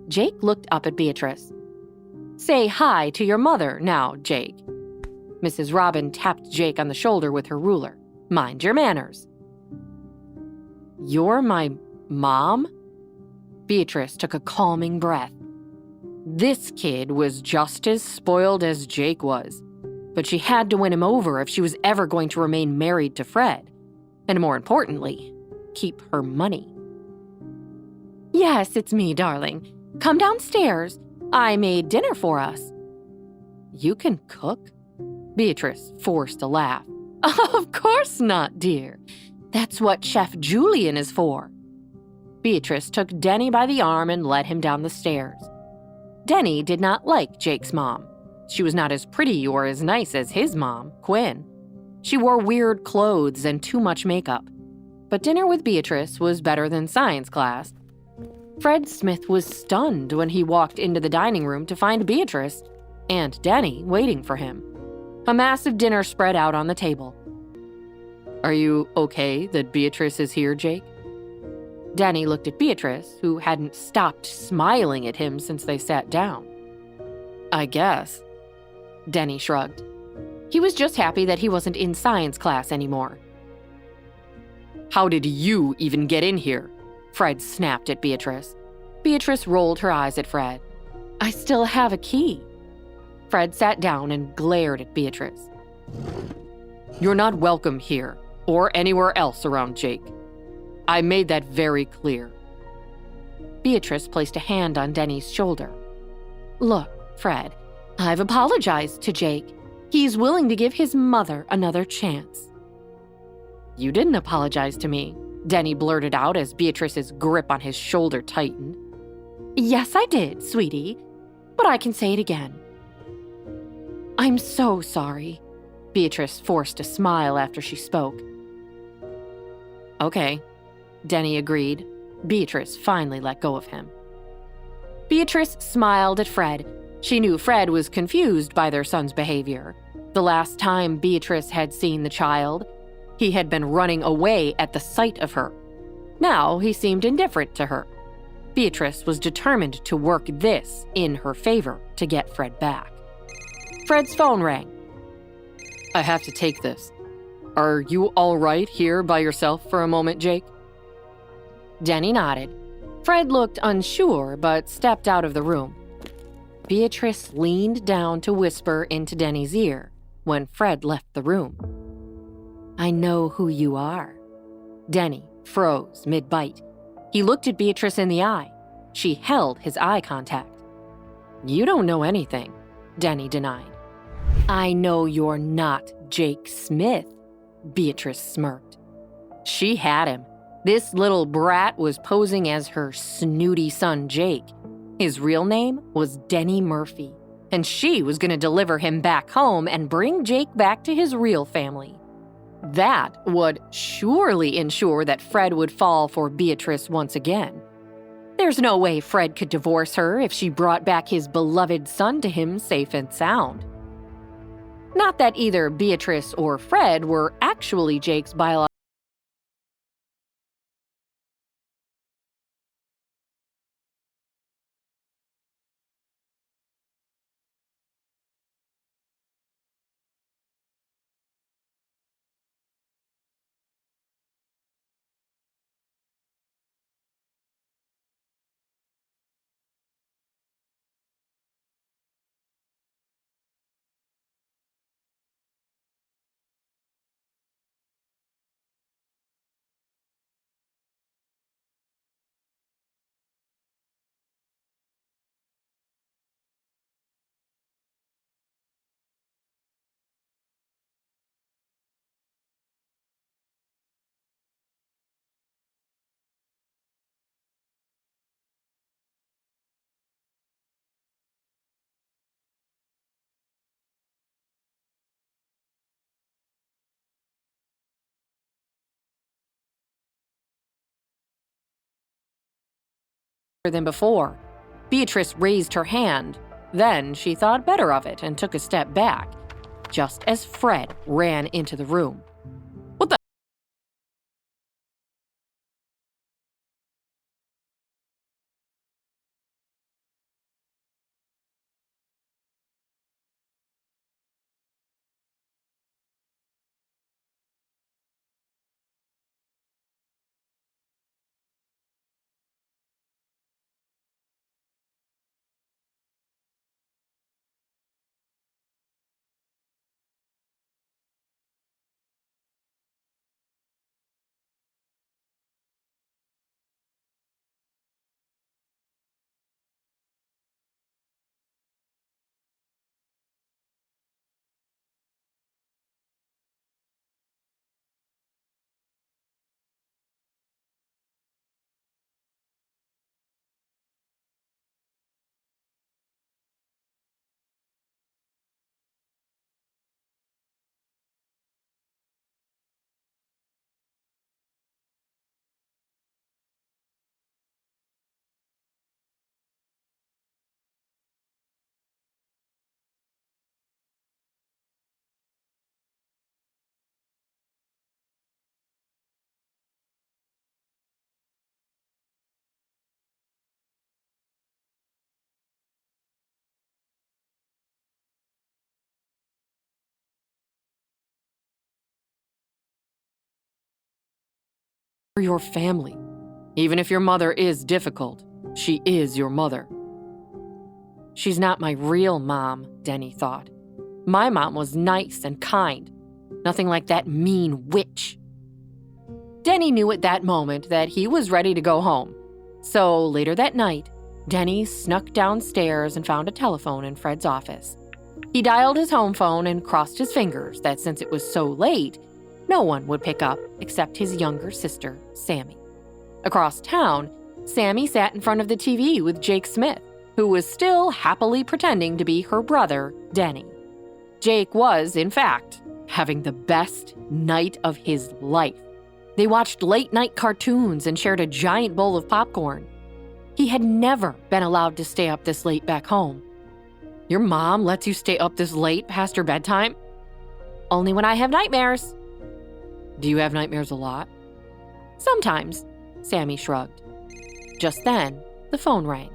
Jake looked up at Beatrice. Say hi to your mother now, Jake. Mrs. Robin tapped Jake on the shoulder with her ruler. Mind your manners. You're my mom? Beatrice took a calming breath. This kid was just as spoiled as Jake was, but she had to win him over if she was ever going to remain married to Fred, and more importantly, keep her money. Yes, it's me, darling. Come downstairs. I made dinner for us. You can cook? Beatrice forced a laugh. Of course not, dear. That's what Chef Julian is for. Beatrice took Denny by the arm and led him down the stairs. Denny did not like Jake's mom. She was not as pretty or as nice as his mom, Quinn. She wore weird clothes and too much makeup. But dinner with Beatrice was better than science class. Fred Smith was stunned when he walked into the dining room to find Beatrice and Denny waiting for him. A massive dinner spread out on the table. Are you okay that Beatrice is here, Jake? Denny looked at Beatrice, who hadn't stopped smiling at him since they sat down. I guess. Denny shrugged. He was just happy that he wasn't in science class anymore. How did you even get in here? Fred snapped at Beatrice. Beatrice rolled her eyes at Fred. I still have a key. Fred sat down and glared at Beatrice. You're not welcome here, or anywhere else around Jake. I made that very clear. Beatrice placed a hand on Denny's shoulder. Look, Fred, I've apologized to Jake. He's willing to give his mother another chance. You didn't apologize to me, Denny blurted out as Beatrice's grip on his shoulder tightened. Yes, I did, sweetie, but I can say it again. I'm so sorry. Beatrice forced a smile after she spoke. Okay, Denny agreed. Beatrice finally let go of him. Beatrice smiled at Fred. She knew Fred was confused by their son's behavior. The last time Beatrice had seen the child, he had been running away at the sight of her. Now he seemed indifferent to her. Beatrice was determined to work this in her favor to get Fred back. Fred's phone rang. I have to take this. Are you all right here by yourself for a moment, Jake? Denny nodded. Fred looked unsure but stepped out of the room. Beatrice leaned down to whisper into Denny's ear when Fred left the room. I know who you are. Denny froze mid-bite. He looked at Beatrice in the eye. She held his eye contact. You don't know anything, Denny denied. I know you're not Jake Smith, Beatrice smirked. She had him. This little brat was posing as her snooty son Jake. His real name was Denny Murphy, and she was going to deliver him back home and bring Jake back to his real family. That would surely ensure that Fred would fall for Beatrice once again. There's no way Fred could divorce her if she brought back his beloved son to him safe and sound. Not that either Beatrice or Fred were actually Jake's biological. Than before. Beatrice raised her hand. Then she thought better of it and took a step back, just as Fred ran into the room. What the? Your family. Even if your mother is difficult, she is your mother. She's not my real mom, Denny thought. My mom was nice and kind. Nothing like that mean witch. Denny knew at that moment that he was ready to go home. So later that night, Denny snuck downstairs and found a telephone in Fred's office. He dialed his home phone and crossed his fingers that since it was so late, no one would pick up except his younger sister, Sammy. Across town, Sammy sat in front of the TV with Jake Smith, who was still happily pretending to be her brother, Denny. Jake was, in fact, having the best night of his life. They watched late-night cartoons and shared a giant bowl of popcorn. He had never been allowed to stay up this late back home. Your mom lets you stay up this late past your bedtime? Only when I have nightmares. Do you have nightmares a lot? Sometimes, Sammy shrugged. Just then, the phone rang.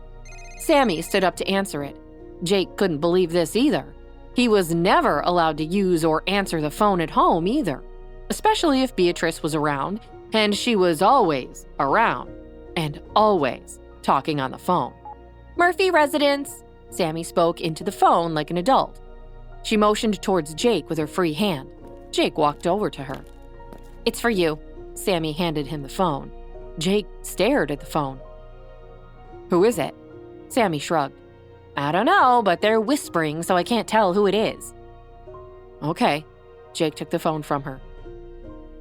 Sammy stood up to answer it. Jake couldn't believe this either. He was never allowed to use or answer the phone at home either, especially if Beatrice was around, and she was always around and always talking on the phone. Murphy residence, Sammy spoke into the phone like an adult. She motioned towards Jake with her free hand. Jake walked over to her. It's for you. Sammy handed him the phone. Jake stared at the phone. Who is it? Sammy shrugged. I don't know, but they're whispering, so I can't tell who it is. Okay. Jake took the phone from her.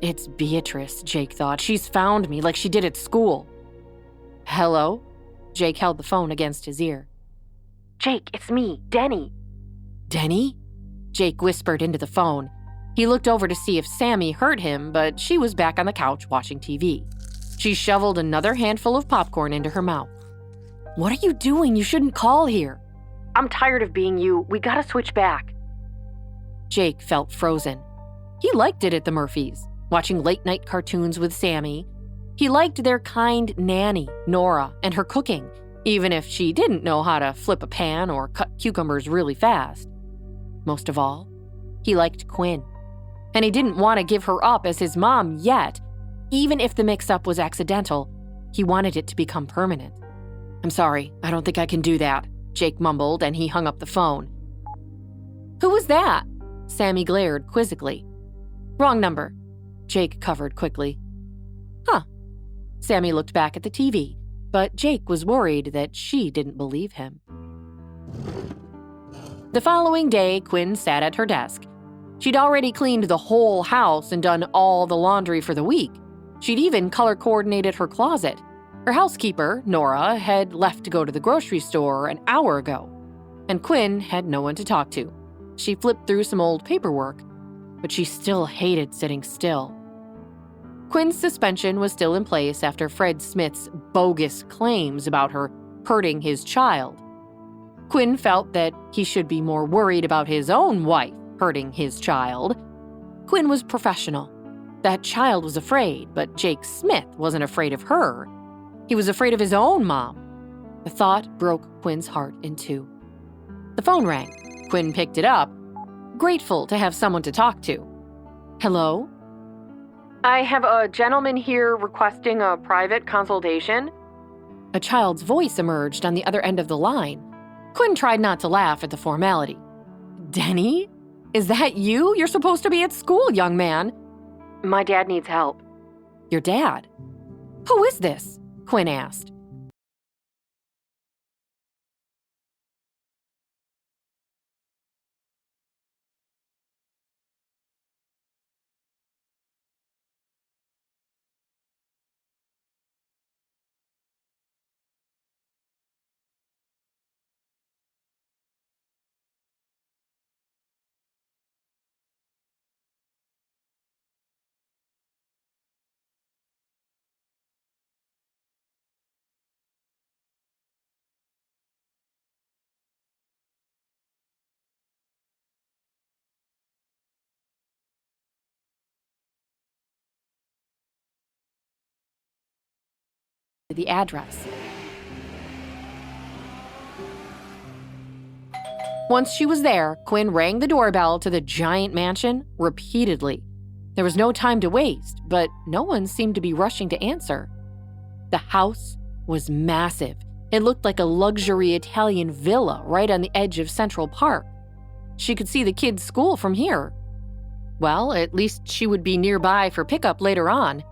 It's Beatrice, Jake thought. She's found me like she did at school. Hello? Jake held the phone against his ear. Jake, it's me, Denny. Denny? Jake whispered into the phone. He looked over to see if Sammy heard him, but she was back on the couch watching TV. She shoveled another handful of popcorn into her mouth. What are you doing? You shouldn't call here. I'm tired of being you. We gotta switch back. Jake felt frozen. He liked it at the Murphys, watching late-night cartoons with Sammy. He liked their kind nanny, Nora, and her cooking, even if she didn't know how to flip a pan or cut cucumbers really fast. Most of all, he liked Quinn. And he didn't want to give her up as his mom yet. Even if the mix-up was accidental, he wanted it to become permanent. I'm sorry, I don't think I can do that, Jake mumbled, and he hung up the phone. Who was that? Sammy glared quizzically. Wrong number. Jake covered quickly. Huh. Sammy looked back at the TV, but Jake was worried that she didn't believe him. The following day, Quinn sat at her desk. She'd already cleaned the whole house and done all the laundry for the week. She'd even color-coordinated her closet. Her housekeeper, Nora, had left to go to the grocery store an hour ago, and Quinn had no one to talk to. She flipped through some old paperwork, but she still hated sitting still. Quinn's suspension was still in place after Fred Smith's bogus claims about her hurting his child. Quinn felt that he should be more worried about his own wife hurting his child. Quinn was professional. That child was afraid, but Jake Smith wasn't afraid of her. He was afraid of his own mom. The thought broke Quinn's heart in two. The phone rang. Quinn picked it up, grateful to have someone to talk to. Hello? I have a gentleman here requesting a private consultation. A child's voice emerged on the other end of the line. Quinn tried not to laugh at the formality. Denny? Is that you? You're supposed to be at school, young man. My dad needs help. Your dad? Who is this? Quinn asked. The address. Once she was there, Quinn rang the doorbell to the giant mansion repeatedly. There was no time to waste, but no one seemed to be rushing to answer. The house was massive. It looked like a luxury Italian villa right on the edge of Central Park. She could see the kids' school from here. Well, at least she would be nearby for pickup later on.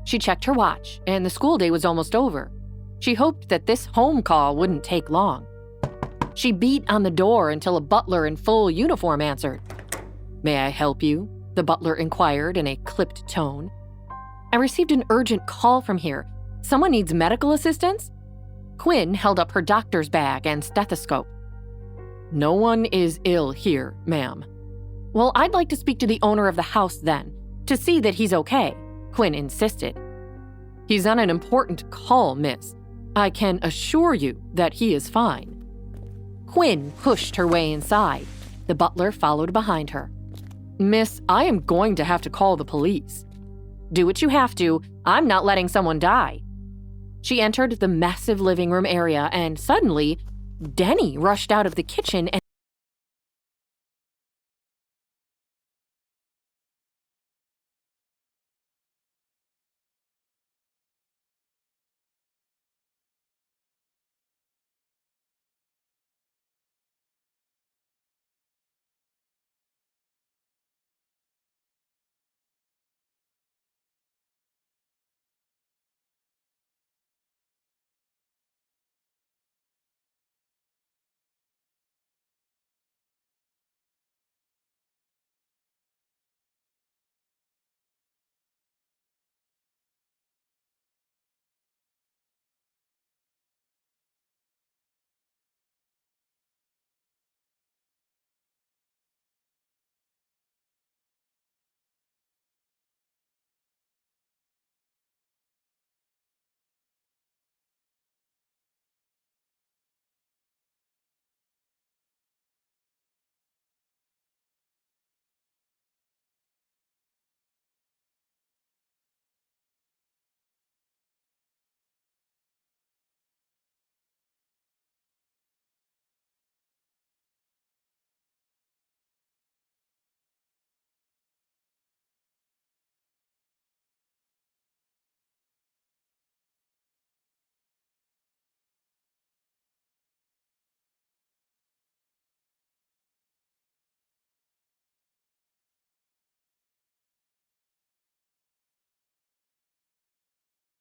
She checked her watch, and the school day was almost over. She hoped that this home call wouldn't take long. She beat on the door until a butler in full uniform answered. "May I help you?" the butler inquired in a clipped tone. "I received an urgent call from here. Someone needs medical assistance?" Quinn held up her doctor's bag and stethoscope. "No one is ill here, ma'am." "Well, I'd like to speak to the owner of the house then, to see that he's okay," Quinn insisted. "He's on an important call, miss. I can assure you that he is fine." Quinn pushed her way inside. The butler followed behind her. "Miss, I am going to have to call the police." "Do what you have to. I'm not letting someone die." She entered the massive living room area and suddenly, Denny rushed out of the kitchen and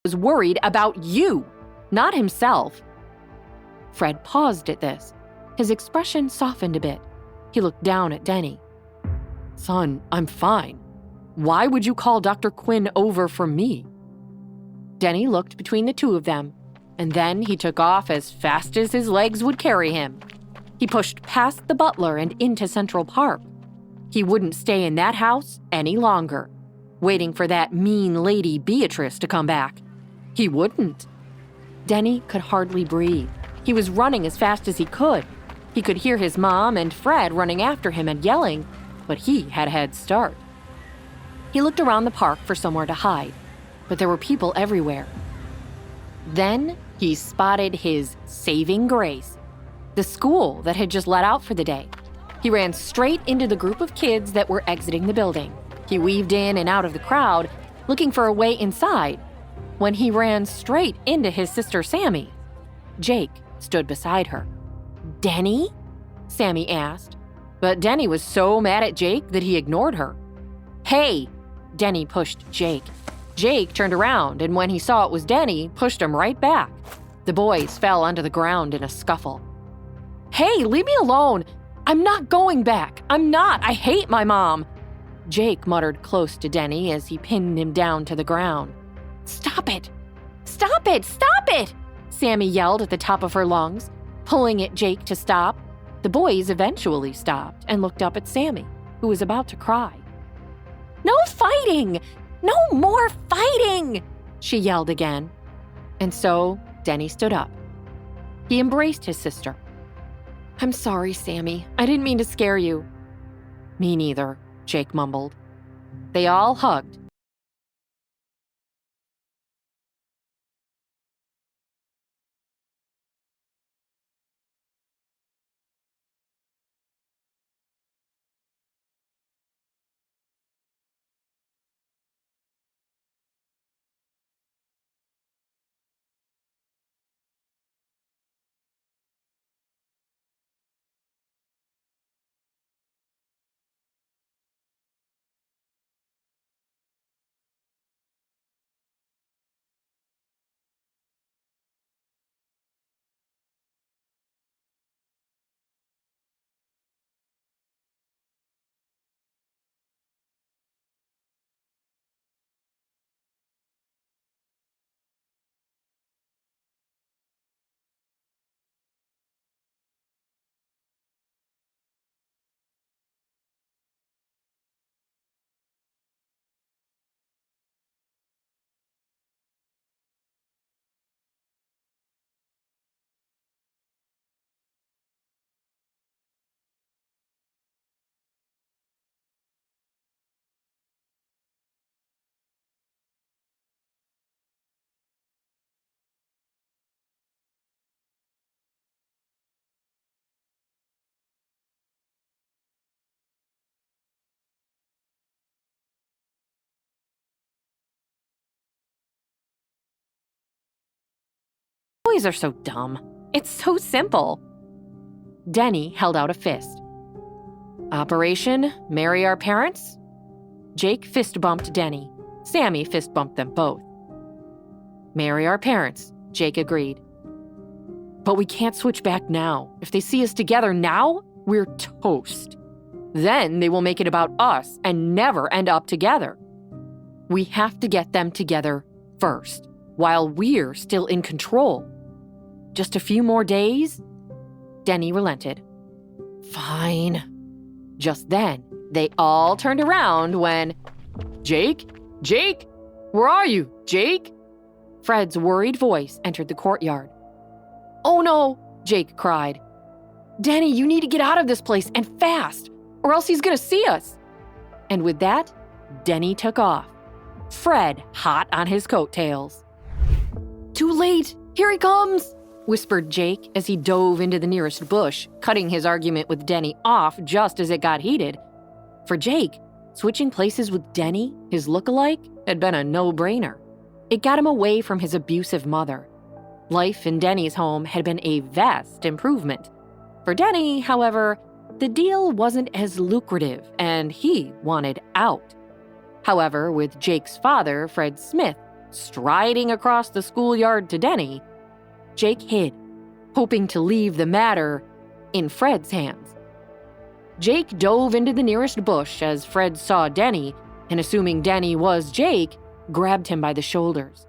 was worried about you, not himself. Fred paused at this. His expression softened a bit. He looked down at Denny. "Son, I'm fine. Why would you call Dr. Quinn over for me?" Denny looked between the two of them, and then he took off as fast as his legs would carry him. He pushed past the butler and into Central Park. He wouldn't stay in that house any longer, waiting for that mean lady Beatrice to come back. He wouldn't. Denny could hardly breathe. He was running as fast as he could. He could hear his mom and Fred running after him and yelling, but he had a head start. He looked around the park for somewhere to hide, but there were people everywhere. Then he spotted his saving grace, the school that had just let out for the day. He ran straight into the group of kids that were exiting the building. He weaved in and out of the crowd, looking for a way inside, when he ran straight into his sister Sammy. Jake stood beside her. "Denny?" Sammy asked, but Denny was so mad at Jake that he ignored her. "Hey!" Denny pushed Jake. Jake turned around, and when he saw it was Denny, pushed him right back. The boys fell onto the ground in a scuffle. "Hey, leave me alone! I'm not going back! I'm not! I hate my mom!" Jake muttered close to Denny as he pinned him down to the ground. "Stop it! Stop it! Stop it!" Sammy yelled at the top of her lungs, pulling at Jake to stop. The boys eventually stopped and looked up at Sammy, who was about to cry. "No fighting! No more fighting!" she yelled again. And so Denny stood up. He embraced his sister. "I'm sorry, Sammy. I didn't mean to scare you." "Me neither," Jake mumbled. They all hugged Boys are so dumb. It's so simple. Denny held out a fist. Operation Marry Our Parents? Jake fist bumped Denny. Sammy fist bumped them both. Marry our parents, Jake agreed. But we can't switch back now. If they see us together now, we're toast. Then they will make it about us and never end up together. We have to get them together first, while we're still in control. Just a few more days? Denny relented. Fine. Just then, they all turned around when... Jake? Jake? Where are you, Jake? Fred's worried voice entered the courtyard. Oh no, Jake cried. Denny, you need to get out of this place and fast, or else he's gonna see us. And with that, Denny took off, Fred hot on his coattails. Too late, here he comes, whispered Jake as he dove into the nearest bush, cutting his argument with Denny off just as it got heated. For Jake, switching places with Denny, his look-alike, had been a no-brainer. It got him away from his abusive mother. Life in Denny's home had been a vast improvement. For Denny, however, the deal wasn't as lucrative, and he wanted out. However, with Jake's father, Fred Smith, striding across the schoolyard to Denny, Jake hid, hoping to leave the matter in Fred's hands. Jake dove into the nearest bush as Fred saw Denny, and assuming Denny was Jake, grabbed him by the shoulders.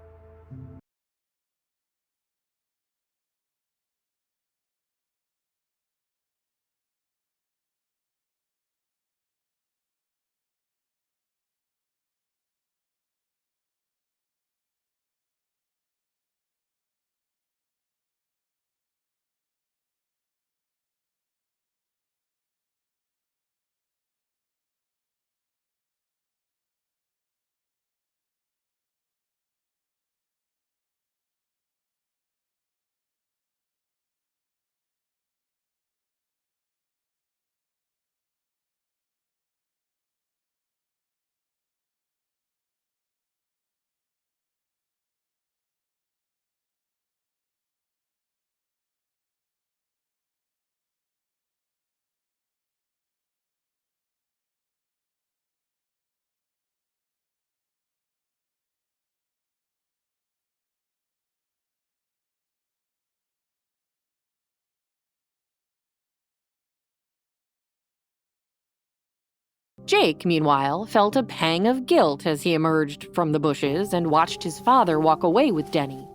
Jake, meanwhile, felt a pang of guilt as he emerged from the bushes and watched his father walk away with Denny.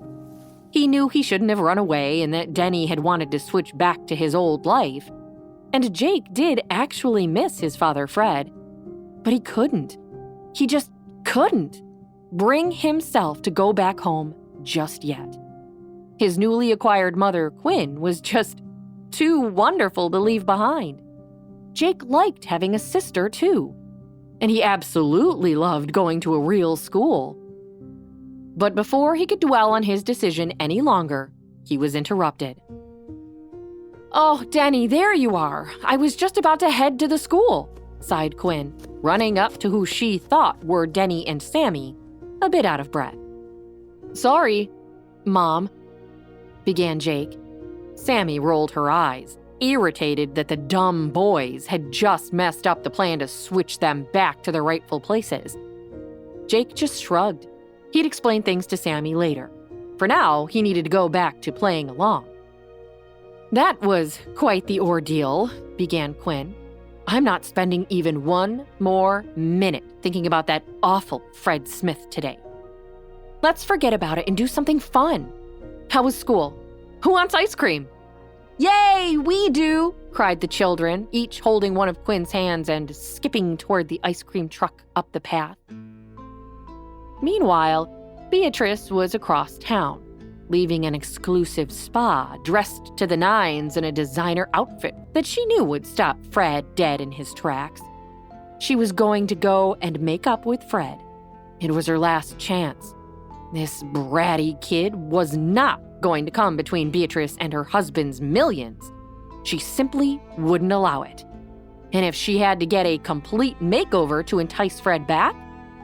He knew he shouldn't have run away and that Denny had wanted to switch back to his old life. And Jake did actually miss his father, Fred. But he couldn't. He just couldn't bring himself to go back home just yet. His newly acquired mother, Quinn, was just too wonderful to leave behind. Jake liked having a sister, too, and he absolutely loved going to a real school. But before he could dwell on his decision any longer, he was interrupted. Oh, Denny, there you are. I was just about to head to the school, sighed Quinn, running up to who she thought were Denny and Sammy, a bit out of breath. Sorry, Mom, began Jake. Sammy rolled her eyes, irritated that the dumb boys had just messed up the plan to switch them back to their rightful places. Jake just shrugged. He'd explain things to Sammy later. For now, he needed to go back to playing along. That was quite the ordeal, began Quinn. I'm not spending even one more minute thinking about that awful Fred Smith today. Let's forget about it and do something fun. How was school? Who wants ice cream? Yay, we do, cried the children, each holding one of Quinn's hands and skipping toward the ice cream truck up the path. Meanwhile, Beatrice was across town, leaving an exclusive spa dressed to the nines in a designer outfit that she knew would stop Fred dead in his tracks. She was going to go and make up with Fred. It was her last chance. This bratty kid was not going to come between Beatrice and her husband's millions. She simply wouldn't allow it. And if she had to get a complete makeover to entice Fred back,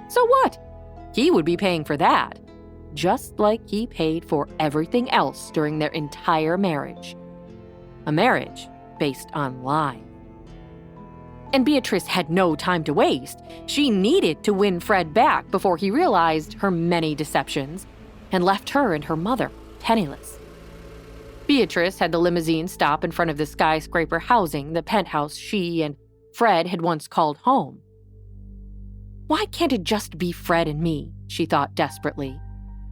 so what? He would be paying for that. just like he paid for everything else during their entire marriage. A marriage based on lies. And Beatrice had no time to waste. She needed to win Fred back before he realized her many deceptions and left her and her mother penniless. Beatrice had the limousine stop in front of the skyscraper housing the penthouse she and Fred had once called home. Why can't it just be Fred and me, she thought desperately.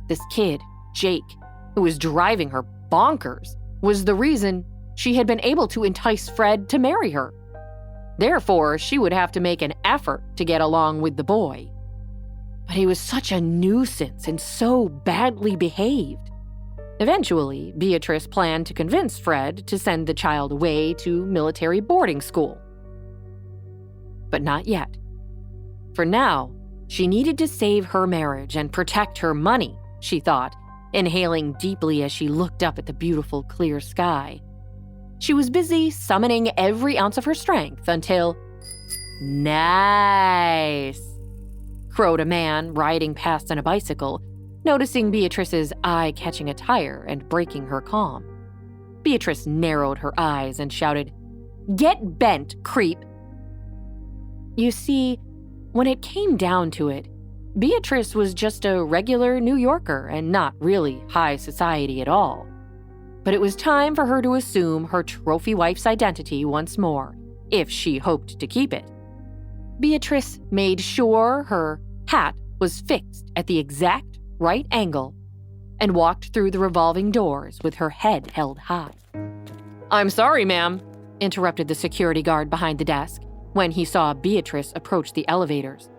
This kid, Jake, who was driving her bonkers, was the reason she had been able to entice Fred to marry her. Therefore, she would have to make an effort to get along with the boy. But he was such a nuisance and so badly behaved. Eventually, Beatrice planned to convince Fred to send the child away to military boarding school. But not yet. For now, she needed to save her marriage and protect her money, she thought, inhaling deeply as she looked up at the beautiful, clear sky. She was busy summoning every ounce of her strength until... Nice! Crowed a man riding past on a bicycle, noticing Beatrice's eye-catching attire and breaking her calm. Beatrice narrowed her eyes and shouted, "Get bent, creep!" You see, when it came down to it, Beatrice was just a regular New Yorker and not really high society at all. But it was time for her to assume her trophy wife's identity once more, if she hoped to keep it. Beatrice made sure her hat was fixed at the exact right angle and walked through the revolving doors with her head held high. "I'm sorry, ma'am," interrupted the security guard behind the desk when he saw Beatrice approach the elevators.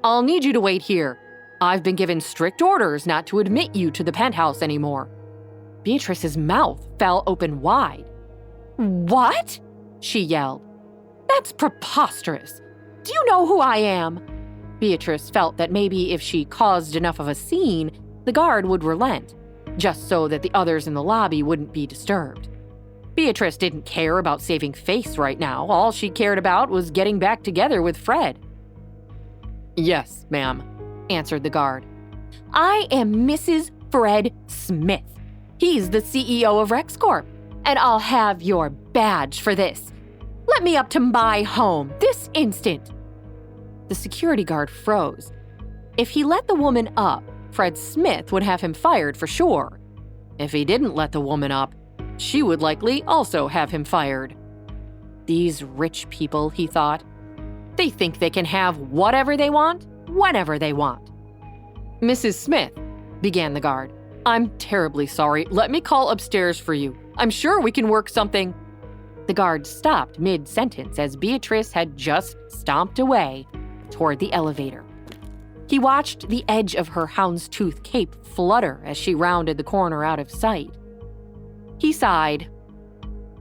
"I'll need you to wait here. I've been given strict orders not to admit you to the penthouse anymore." Beatrice's mouth fell open wide. "What?" she yelled. "That's preposterous. Do you know who I am?" Beatrice felt that maybe if she caused enough of a scene, the guard would relent, just so that the others in the lobby wouldn't be disturbed. Beatrice didn't care about saving face right now. All she cared about was getting back together with Fred. "Yes, ma'am," answered the guard. "I am Mrs. Fred Smith. He's the CEO of RexCorp, and I'll have your badge for this. Let me up to my home this instant." The security guard froze. If he let the woman up, Fred Smith would have him fired for sure. If he didn't let the woman up, she would likely also have him fired. These rich people, he thought. They think they can have whatever they want, whenever they want. "Mrs. Smith," began the guard, "I'm terribly sorry. Let me call upstairs for you. I'm sure we can work something." The guard stopped mid-sentence as Beatrice had just stomped away toward the elevator. He watched the edge of her houndstooth cape flutter as she rounded the corner out of sight. He sighed.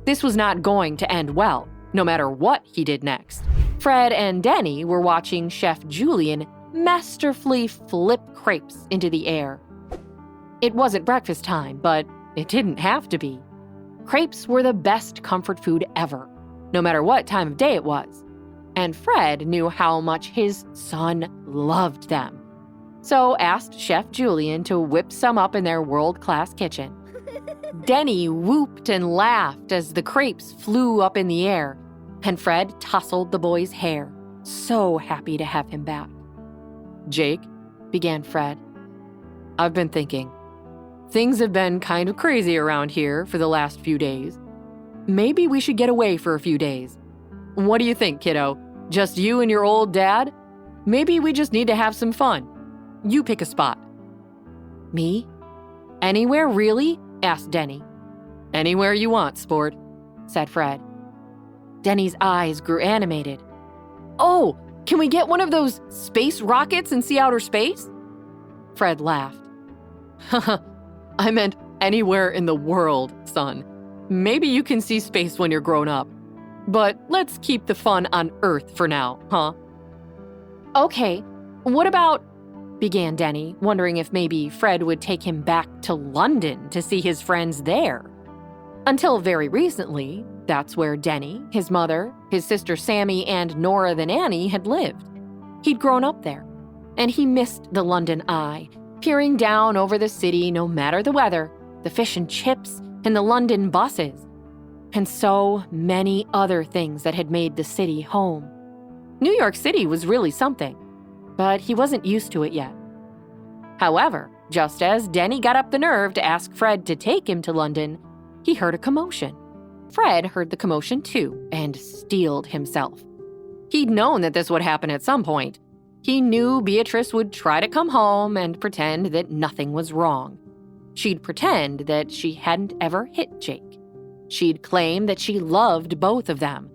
This was not going to end well, no matter what he did next. Fred and Denny were watching Chef Julian masterfully flip crepes into the air. It wasn't breakfast time, but it didn't have to be. Crepes were the best comfort food ever, no matter what time of day it was. And Fred knew how much his son loved them. So asked Chef Julian to whip some up in their world-class kitchen. Denny whooped and laughed as the crepes flew up in the air, and Fred tousled the boy's hair, so happy to have him back. "Jake," began Fred, "I've been thinking. Things have been kind of crazy around here for the last few days. Maybe we should get away for a few days. What do you think, kiddo? Just you and your old dad? Maybe we just need to have some fun. You pick a spot." "Me? Anywhere, really?" asked Denny. "Anywhere you want, sport," said Fred. Denny's eyes grew animated. "Oh, can we get one of those space rockets and see outer space?" Fred laughed. "Haha, I meant anywhere in the world, son. Maybe you can see space when you're grown up. But let's keep the fun on Earth for now, huh?" "Okay, what about," began Denny, wondering if maybe Fred would take him back to London to see his friends there. Until very recently, that's where Denny, his mother, his sister Sammy, and Nora the nanny had lived. He'd grown up there, and he missed the London eye, peering down over the city no matter the weather, the fish and chips, and the London buses, and so many other things that had made the city home. New York City was really something, but he wasn't used to it yet. However, just as Denny got up the nerve to ask Fred to take him to London, he heard a commotion. Fred heard the commotion too and steeled himself. He'd known that this would happen at some point. He knew Beatrice would try to come home and pretend that nothing was wrong. She'd pretend that she hadn't ever hit Jake. She'd claim that she loved both of them.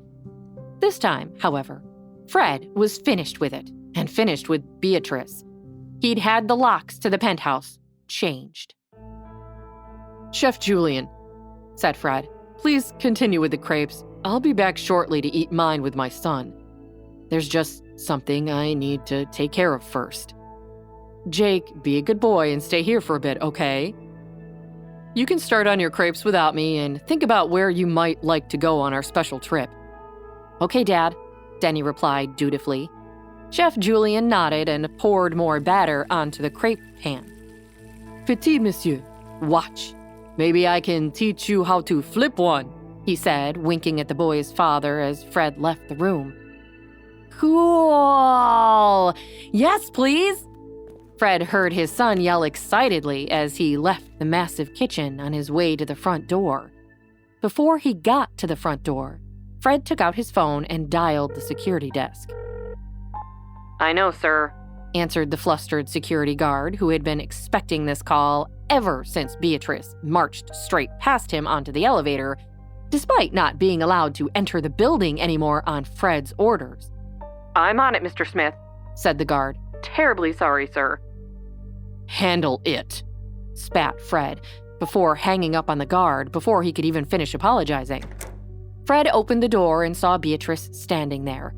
This time, however, Fred was finished with it, and finished with Beatrice. He'd had the locks to the penthouse changed. "Chef Julian," said Fred, "please continue with the crepes. I'll be back shortly to eat mine with my son. There's just something I need to take care of first. Jake, be a good boy and stay here for a bit, okay? You can start on your crepes without me and think about where you might like to go on our special trip." "Okay, Dad," Denny replied dutifully. Chef Julian nodded and poured more batter onto the crepe pan. "Petit monsieur, watch. Maybe I can teach you how to flip one," he said, winking at the boy's father as Fred left the room. "Cool! Yes, please!" Fred heard his son yell excitedly as he left the massive kitchen on his way to the front door. Before he got to the front door, Fred took out his phone and dialed the security desk. "I know, sir," answered the flustered security guard who had been expecting this call ever since Beatrice marched straight past him onto the elevator, despite not being allowed to enter the building anymore on Fred's orders. "I'm on it, Mr. Smith," said the guard. "Terribly sorry, sir." "Handle it," spat Fred, before hanging up on the guard before he could even finish apologizing. Fred opened the door and saw Beatrice standing there.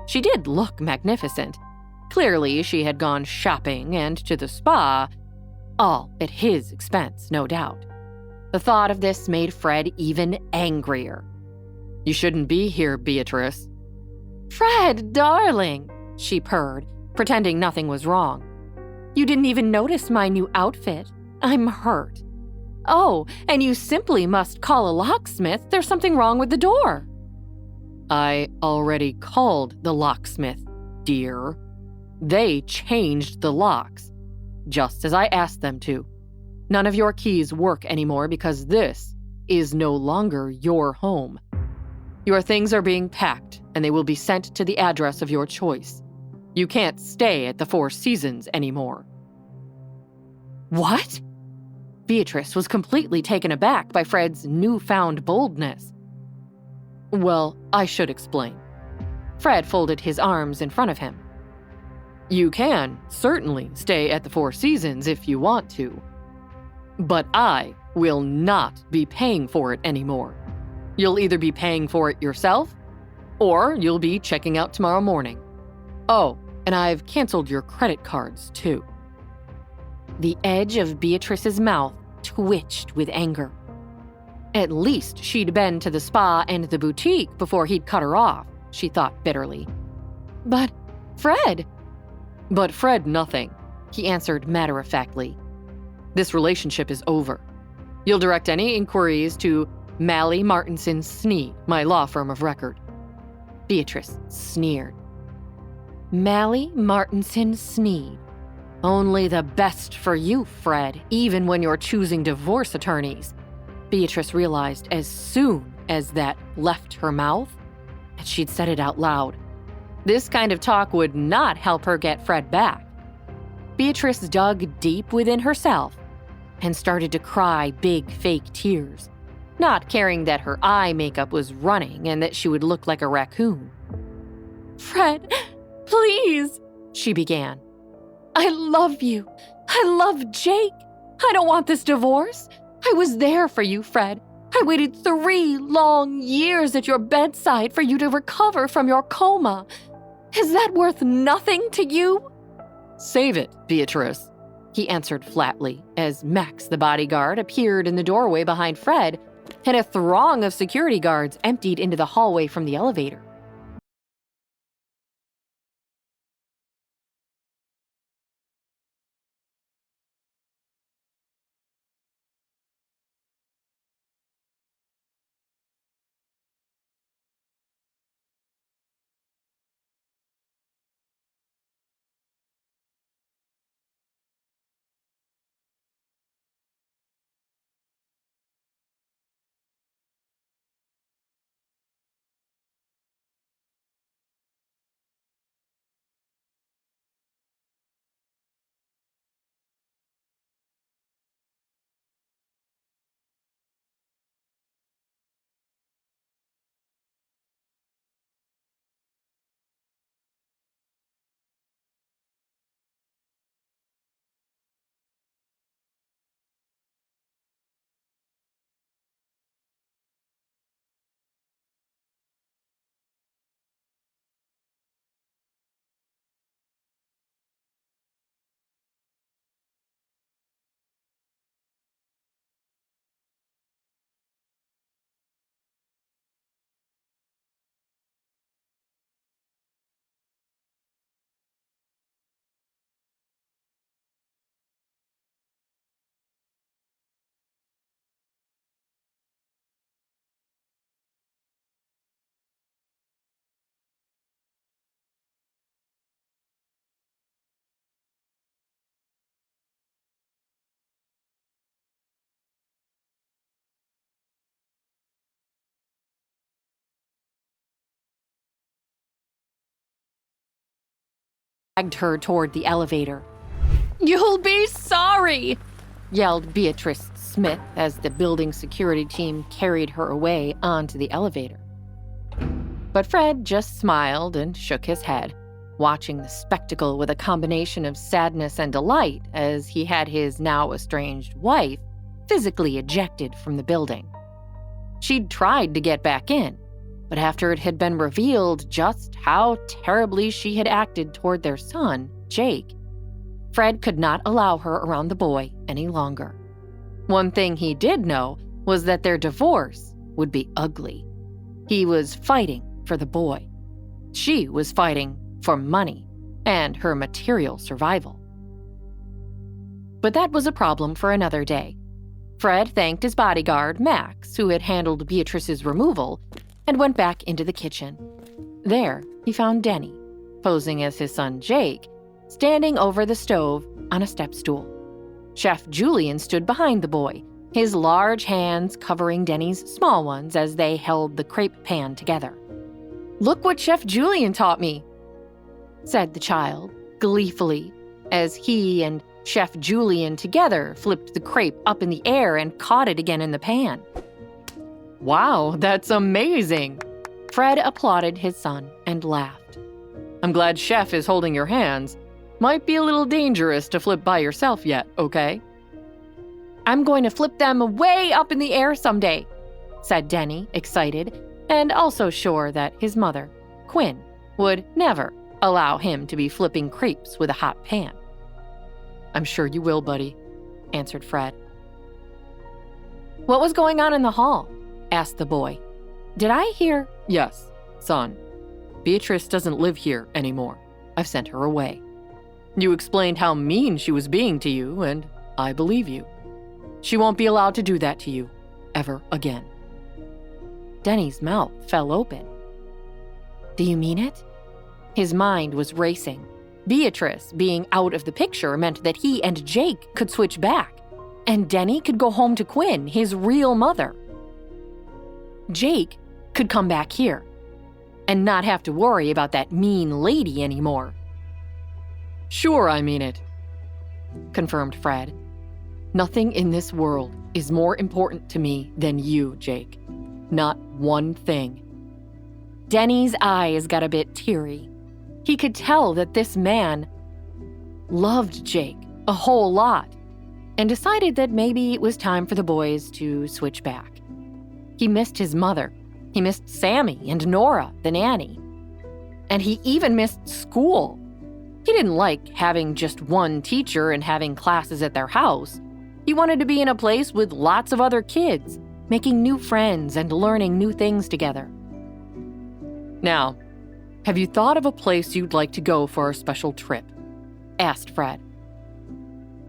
She did look magnificent. Clearly, she had gone shopping and to the spa, all at his expense, no doubt. The thought of this made Fred even angrier. "You shouldn't be here, Beatrice." "Fred, darling," she purred, pretending nothing was wrong. "You didn't even notice my new outfit. I'm hurt. Oh, and you simply must call a locksmith. There's something wrong with the door." "I already called the locksmith, dear. They changed the locks, just as I asked them to. None of your keys work anymore because this is no longer your home. Your things are being packed, and they will be sent to the address of your choice. You can't stay at the Four Seasons anymore." "What?" Beatrice was completely taken aback by Fred's newfound boldness. "Well, I should explain." Fred folded his arms in front of him. "You can certainly stay at the Four Seasons if you want to, but I will not be paying for it anymore. You'll either be paying for it yourself, or you'll be checking out tomorrow morning. Oh, and I've canceled your credit cards, too." The edge of Beatrice's mouth twitched with anger. At least she'd been to the spa and the boutique before he'd cut her off, she thought bitterly. But Fred nothing, he answered matter-of-factly. "This relationship is over. You'll direct any inquiries to Malley Martinson Sneed, my law firm of record." Beatrice sneered. "Malley Martinson Sneed. Only the best for you, Fred, even when you're choosing divorce attorneys." Beatrice realized as soon as that left her mouth that she'd said it out loud. This kind of talk would not help her get Fred back. Beatrice dug deep within herself and started to cry big fake tears, not caring that her eye makeup was running and that she would look like a raccoon. "Fred, please," she began. "I love you. I love Jake. I don't want this divorce. I was there for you, Fred. I waited 3 long years at your bedside for you to recover from your coma. Is that worth nothing to you?" "Save it, Beatrice," he answered flatly as Max, the bodyguard, appeared in the doorway behind Fred, and a throng of security guards emptied into the hallway from the elevator. dragged her toward the elevator. "You'll be sorry!" yelled Beatrice Smith as the building security team carried her away onto the elevator. But Fred just smiled and shook his head, watching the spectacle with a combination of sadness and delight as he had his now estranged wife physically ejected from the building. She'd tried to get back in, but after it had been revealed just how terribly she had acted toward their son, Jake, Fred could not allow her around the boy any longer. One thing he did know was that their divorce would be ugly. He was fighting for the boy. She was fighting for money and her material survival. But that was a problem for another day. Fred thanked his bodyguard, Max, who had handled Beatrice's removal, and went back into the kitchen. There, he found Denny, posing as his son Jake, standing over the stove on a step stool. Chef Julian stood behind the boy, his large hands covering Denny's small ones as they held the crepe pan together. "Look what Chef Julian taught me," said the child, gleefully, as he and Chef Julian together flipped the crepe up in the air and caught it again in the pan. "Wow, that's amazing!" Fred applauded his son and laughed. "I'm glad Chef is holding your hands. Might be a little dangerous to flip by yourself yet, okay?" "I'm going to flip them way up in the air someday," said Denny, excited, and also sure that his mother, Quinn, would never allow him to be flipping crepes with a hot pan. "I'm sure you will, buddy," answered Fred. "What was going on in the hall?" asked the boy. "Did I hear—" "Yes, son. Beatrice doesn't live here anymore. I've sent her away. You explained how mean she was being to you, and I believe you. She won't be allowed to do that to you ever again." Denny's mouth fell open. "Do you mean it?" His mind was racing. Beatrice being out of the picture meant that he and Jake could switch back, and Denny could go home to Quinn, his real mother. Jake could come back here and not have to worry about that mean lady anymore. "Sure, I mean it," confirmed Fred. "Nothing in this world is more important to me than you, Jake. Not one thing." Denny's eyes got a bit teary. He could tell that this man loved Jake a whole lot and decided that maybe it was time for the boys to switch back. He missed his mother. He missed Sammy and Nora, the nanny. And he even missed school. He didn't like having just one teacher and having classes at their house. He wanted to be in a place with lots of other kids, making new friends and learning new things together. "Now, have you thought of a place you'd like to go for our special trip?" asked Fred.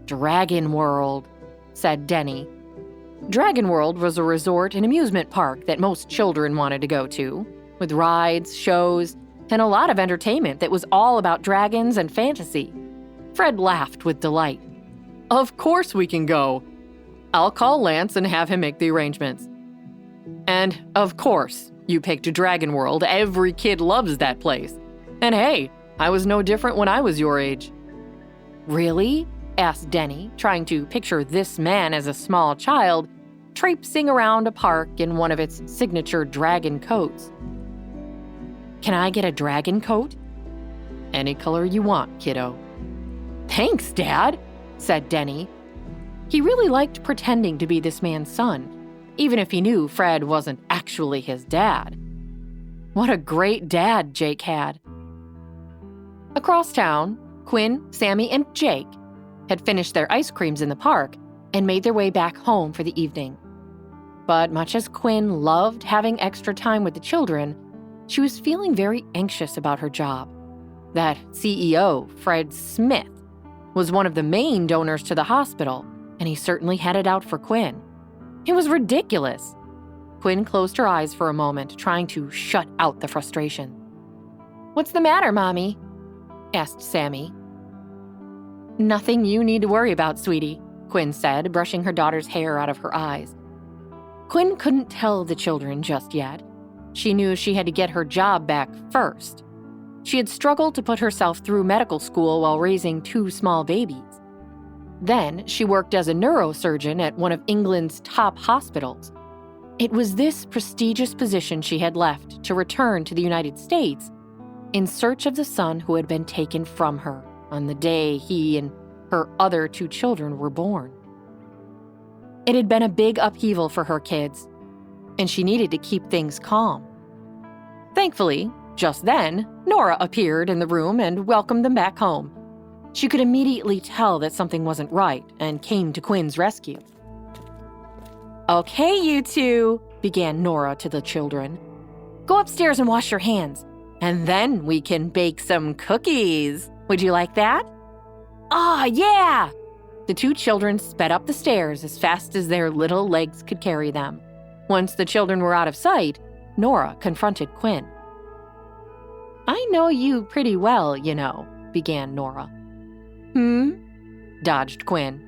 "Dragon World," said Denny. Dragon World was a resort and amusement park that most children wanted to go to, with rides, shows, and a lot of entertainment that was all about dragons and fantasy. Fred laughed with delight. "Of course we can go. I'll call Lance and have him make the arrangements. And, of course, you picked Dragon World. Every kid loves that place. And hey, I was no different when I was your age." "Really?" asked Denny, trying to picture this man as a small child, traipsing around a park in one of its signature dragon coats. "Can I get a dragon coat?" "Any color you want, kiddo." "Thanks, Dad," said Denny. He really liked pretending to be this man's son, even if he knew Fred wasn't actually his dad. What a great dad Jake had. Across town, Quinn, Sammy, and Jake had finished their ice creams in the park and made their way back home for the evening. But much as Quinn loved having extra time with the children, she was feeling very anxious about her job. That CEO, Fred Smith, was one of the main donors to the hospital, and he certainly had it out for Quinn. It was ridiculous. Quinn closed her eyes for a moment, trying to shut out the frustration. "What's the matter, Mommy?" asked Sammy. "Nothing you need to worry about, sweetie," Quinn said, brushing her daughter's hair out of her eyes. Quinn couldn't tell the children just yet. She knew she had to get her job back first. She had struggled to put herself through medical school while raising 2 small babies. Then she worked as a neurosurgeon at one of England's top hospitals. It was this prestigious position she had left to return to the United States in search of the son who had been taken from her on the day he and her other 2 children were born. It had been a big upheaval for her kids, and she needed to keep things calm. Thankfully, just then, Nora appeared in the room and welcomed them back home. She could immediately tell that something wasn't right and came to Quinn's rescue. "Okay, you 2, began Nora to the children. "Go upstairs and wash your hands, and then we can bake some cookies. Would you like that?" "Ah, yeah!" The 2 children sped up the stairs as fast as their little legs could carry them. Once the children were out of sight, Nora confronted Quinn. "I know you pretty well, you know," began Nora. Dodged Quinn.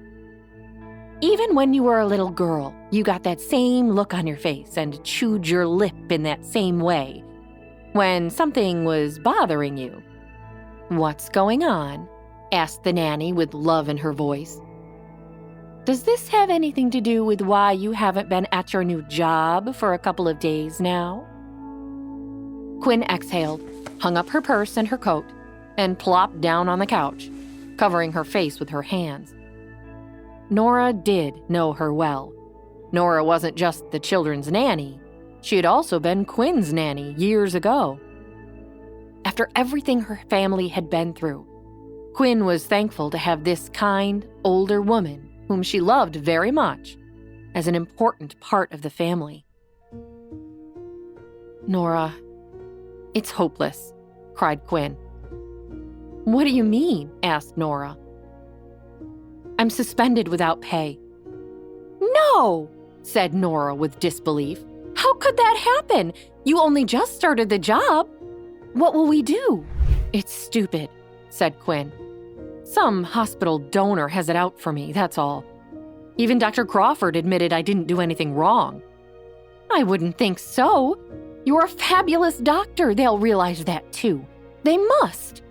"Even when you were a little girl, you got that same look on your face and chewed your lip in that same way when something was bothering you." "What's going on?" asked the nanny with love in her voice. "Does this have anything to do with why you haven't been at your new job for a couple of days now?" Quinn exhaled, hung up her purse and her coat, and plopped down on the couch, covering her face with her hands. Nora did know her well. Nora wasn't just the children's nanny. She had also been Quinn's nanny years ago. After everything her family had been through, Quinn was thankful to have this kind, older woman, whom she loved very much, as an important part of the family. "Nora, it's hopeless," cried Quinn. "What do you mean?" asked Nora. "I'm suspended without pay." "No!" said Nora with disbelief. "How could that happen? You only just started the job. What will we do?" "It's stupid," said Quinn. "Some hospital donor has it out for me, that's all. Even Dr. Crawford admitted I didn't do anything wrong." "I wouldn't think so. You're a fabulous doctor. They'll realize that too. They must."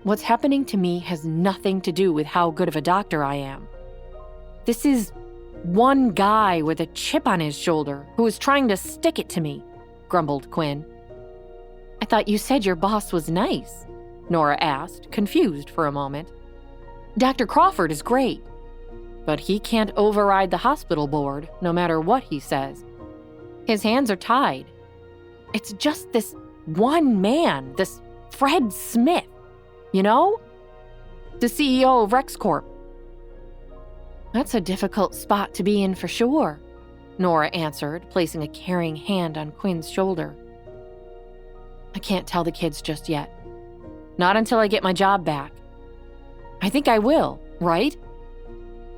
"What's happening to me has nothing to do with how good of a doctor I am. This is one guy with a chip on his shoulder who is trying to stick it to me," grumbled Quinn. "I thought you said your boss was nice," Nora asked, confused for a moment. "Dr. Crawford is great, but he can't override the hospital board no matter what he says. His hands are tied. It's just this one man, this Fred Smith, you know? The CEO of RexCorp." "That's a difficult spot to be in for sure," Nora answered, placing a caring hand on Quinn's shoulder. "I can't tell the kids just yet. Not until I get my job back. I think I will, right?"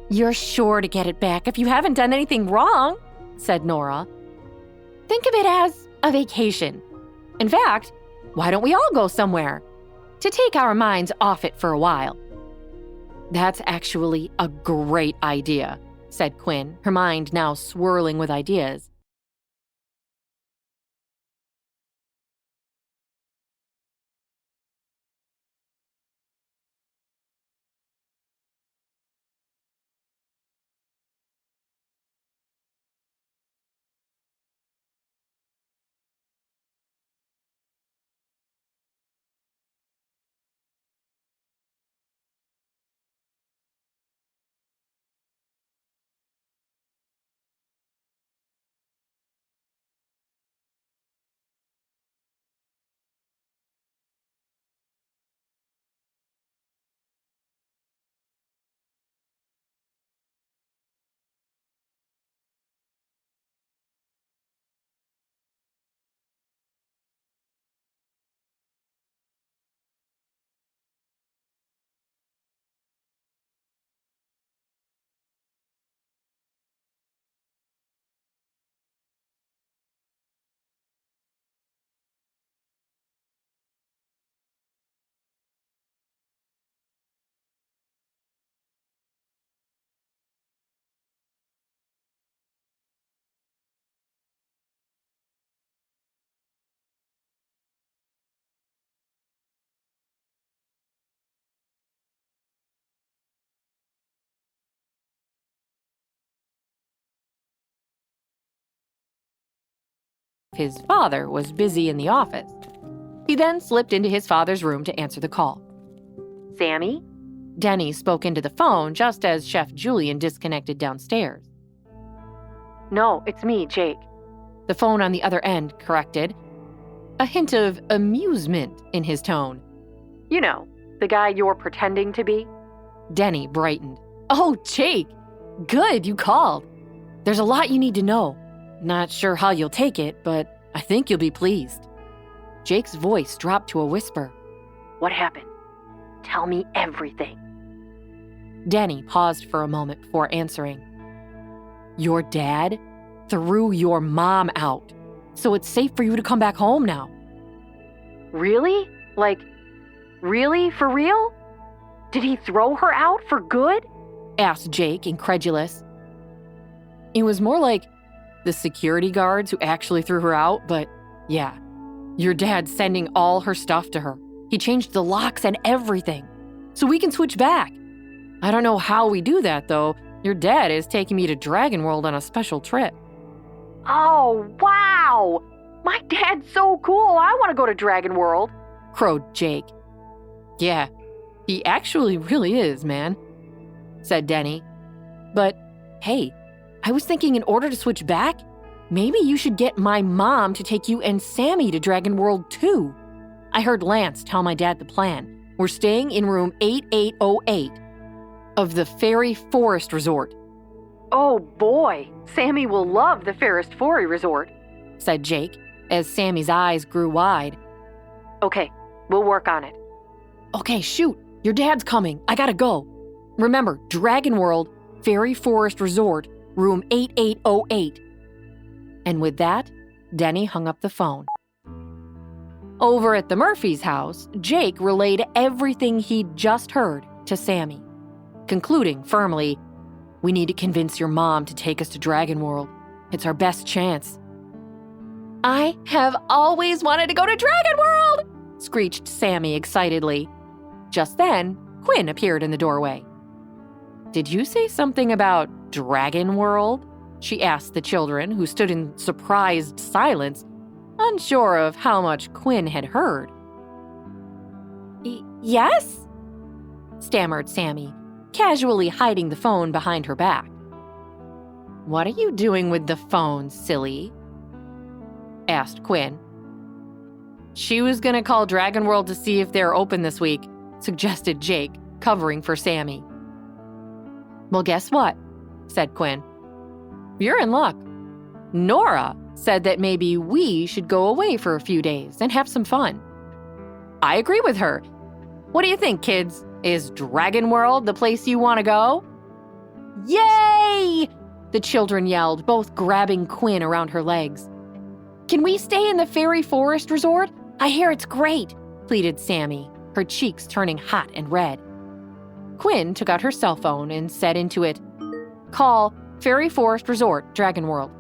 "You're sure to get it back if you haven't done anything wrong," said Nora. "Think of it as a vacation. In fact, why don't we all go somewhere to take our minds off it for a while?" "That's actually a great idea," said Quinn, her mind now swirling with ideas. his father was busy in the office. He then slipped into his father's room to answer the call. "Sammy?" Denny spoke into the phone just as Chef Julian disconnected downstairs. "No, it's me, Jake," the phone on the other end corrected, a hint of amusement in his tone. "You know, the guy you're pretending to be?" Denny brightened. "Oh, Jake! Good, you called. There's a lot you need to know. Not sure how you'll take it, but I think you'll be pleased." Jake's voice dropped to a whisper. "What happened? Tell me everything." Denny paused for a moment before answering. "Your dad threw your mom out, so it's safe for you to come back home now." "Really? Like, really? For real? Did he throw her out for good?" asked Jake, incredulous. It was more like the security guards who actually threw her out, but yeah, your dad's sending all her stuff to her. He changed the locks and everything, so we can switch back. I don't know how we do that, though. Your dad is taking me to Dragon World on a special trip. "Oh, wow! My dad's so cool. I want to go to Dragon World," crowed Jake. "Yeah, he actually really is, man," said Denny. "But hey, I was thinking in order to switch back, maybe you should get my mom to take you and Sammy to Dragon World too. I heard Lance tell my dad the plan. We're staying in room 8808 of the Fairy Forest Resort." "Oh boy, Sammy will love the Fairest Fairy Resort," said Jake, as Sammy's eyes grew wide. "Okay, we'll work on it." "Okay, shoot, your dad's coming. I gotta go. Remember, Dragon World, Fairy Forest Resort, room 8808. And with that, Denny hung up the phone. Over at the Murphys' house, Jake relayed everything he'd just heard to Sammy, concluding firmly, "We need to convince your mom to take us to Dragon World. It's our best chance." "I have always wanted to go to Dragon World!" screeched Sammy excitedly. Just then, Quinn appeared in the doorway. "Did you say something about Dragon World?" she asked the children, who stood in surprised silence, unsure of how much Quinn had heard. "Yes?" stammered Sammy, casually hiding the phone behind her back. "What are you doing with the phone, silly?" asked Quinn. "She was gonna call Dragon World to see if they're open this week," suggested Jake, covering for Sammy. "Well, guess what?" said Quinn. "You're in luck. Nora said that maybe we should go away for a few days and have some fun." "I agree with her. What do you think, kids? Is Dragon World the place you want to go?" "Yay!" the children yelled, both grabbing Quinn around her legs. "Can we stay in the Fairy Forest Resort? I hear it's great," pleaded Sammy, her cheeks turning hot and red. Quinn took out her cell phone and said into it, "Call Fairy Forest Resort, Dragon World."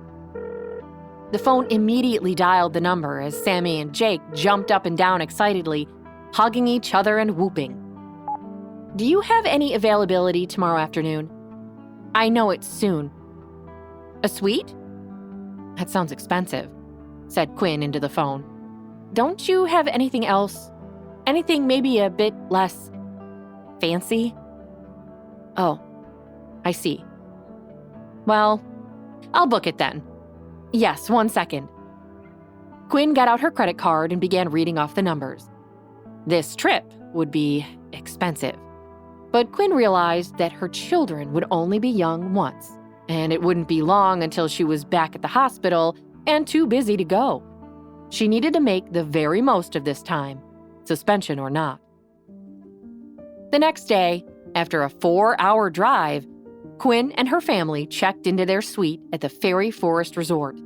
The phone immediately dialed the number as Sammy and Jake jumped up and down excitedly, hugging each other and whooping. "Do you have any availability tomorrow afternoon? I know it's soon." "A suite? That sounds expensive," said Quinn into the phone. "Don't you have anything else? Anything maybe a bit less fancy?" "Oh, I see. Well, I'll book it then. Yes, 1 second." Quinn got out her credit card and began reading off the numbers. This trip would be expensive, but Quinn realized that her children would only be young once, and it wouldn't be long until she was back at the hospital and too busy to go. She needed to make the very most of this time, suspension or not. The next day, after a 4-hour drive, Quinn and her family checked into their suite at the Fairy Forest Resort.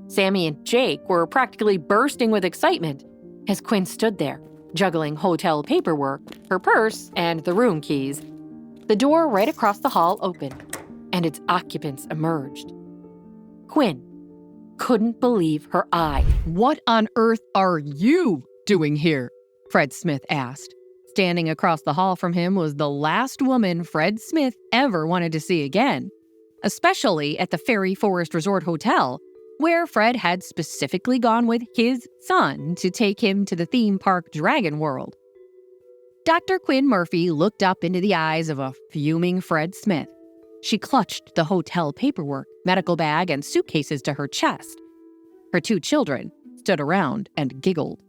Sammy and Jake were practically bursting with excitement as Quinn stood there, juggling hotel paperwork, her purse, and the room keys. The door right across the hall opened, and its occupants emerged. Quinn couldn't believe her eyes. "What on earth are you doing here?" Fred Smith asked. Standing across the hall from him was the last woman Fred Smith ever wanted to see again, especially at the Fairy Forest Resort Hotel, where Fred had specifically gone with his son to take him to the theme park Dragon World. Dr. Quinn Murphy looked up into the eyes of a fuming Fred Smith. She clutched the hotel paperwork, medical bag, and suitcases to her chest. Her 2 children stood around and giggled.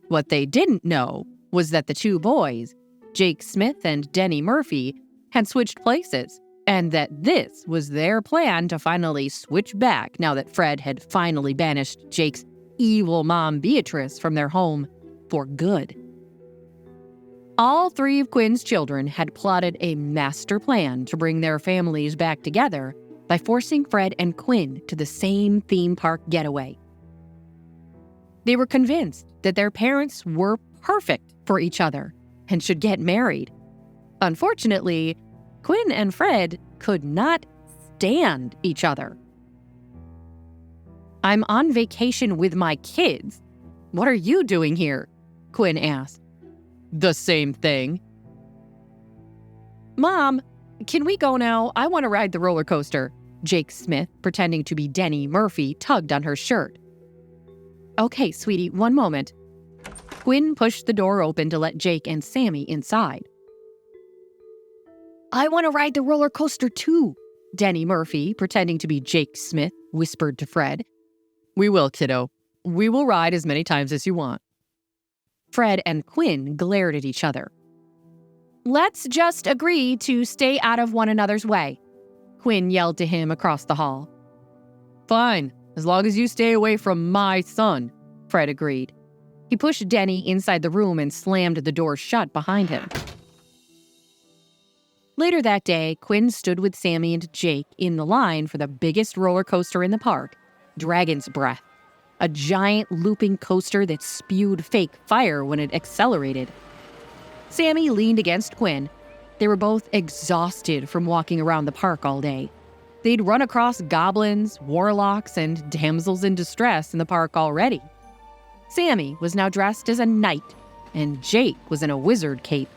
What they didn't know was that the 2 boys, Jake Smith and Denny Murphy, had switched places, and that this was their plan to finally switch back now that Fred had finally banished Jake's evil mom Beatrice from their home for good. All 3 of Quinn's children had plotted a master plan to bring their families back together by forcing Fred and Quinn to the same theme park getaway. They were convinced that their parents were perfect for each other and should get married. Unfortunately, Quinn and Fred could not stand each other. "I'm on vacation with my kids. What are you doing here?" Quinn asked. "The same thing." "Mom, can we go now? I want to ride the roller coaster." Jake Smith, pretending to be Denny Murphy, tugged on her shirt. "Okay, sweetie, one moment." Quinn pushed the door open to let Jake and Sammy inside. "I want to ride the roller coaster too," Denny Murphy, pretending to be Jake Smith, whispered to Fred. "We will, kiddo. We will ride as many times as you want." Fred and Quinn glared at each other. "Let's just agree to stay out of one another's way," Quinn yelled to him across the hall. "Fine, as long as you stay away from my son," Fred agreed. He pushed Denny inside the room and slammed the door shut behind him. Later that day, Quinn stood with Sammy and Jake in the line for the biggest roller coaster in the park, Dragon's Breath, a giant looping coaster that spewed fake fire when it accelerated. Sammy leaned against Quinn. They were both exhausted from walking around the park all day. They'd run across goblins, warlocks, and damsels in distress in the park already. Sammy was now dressed as a knight, and Jake was in a wizard cape.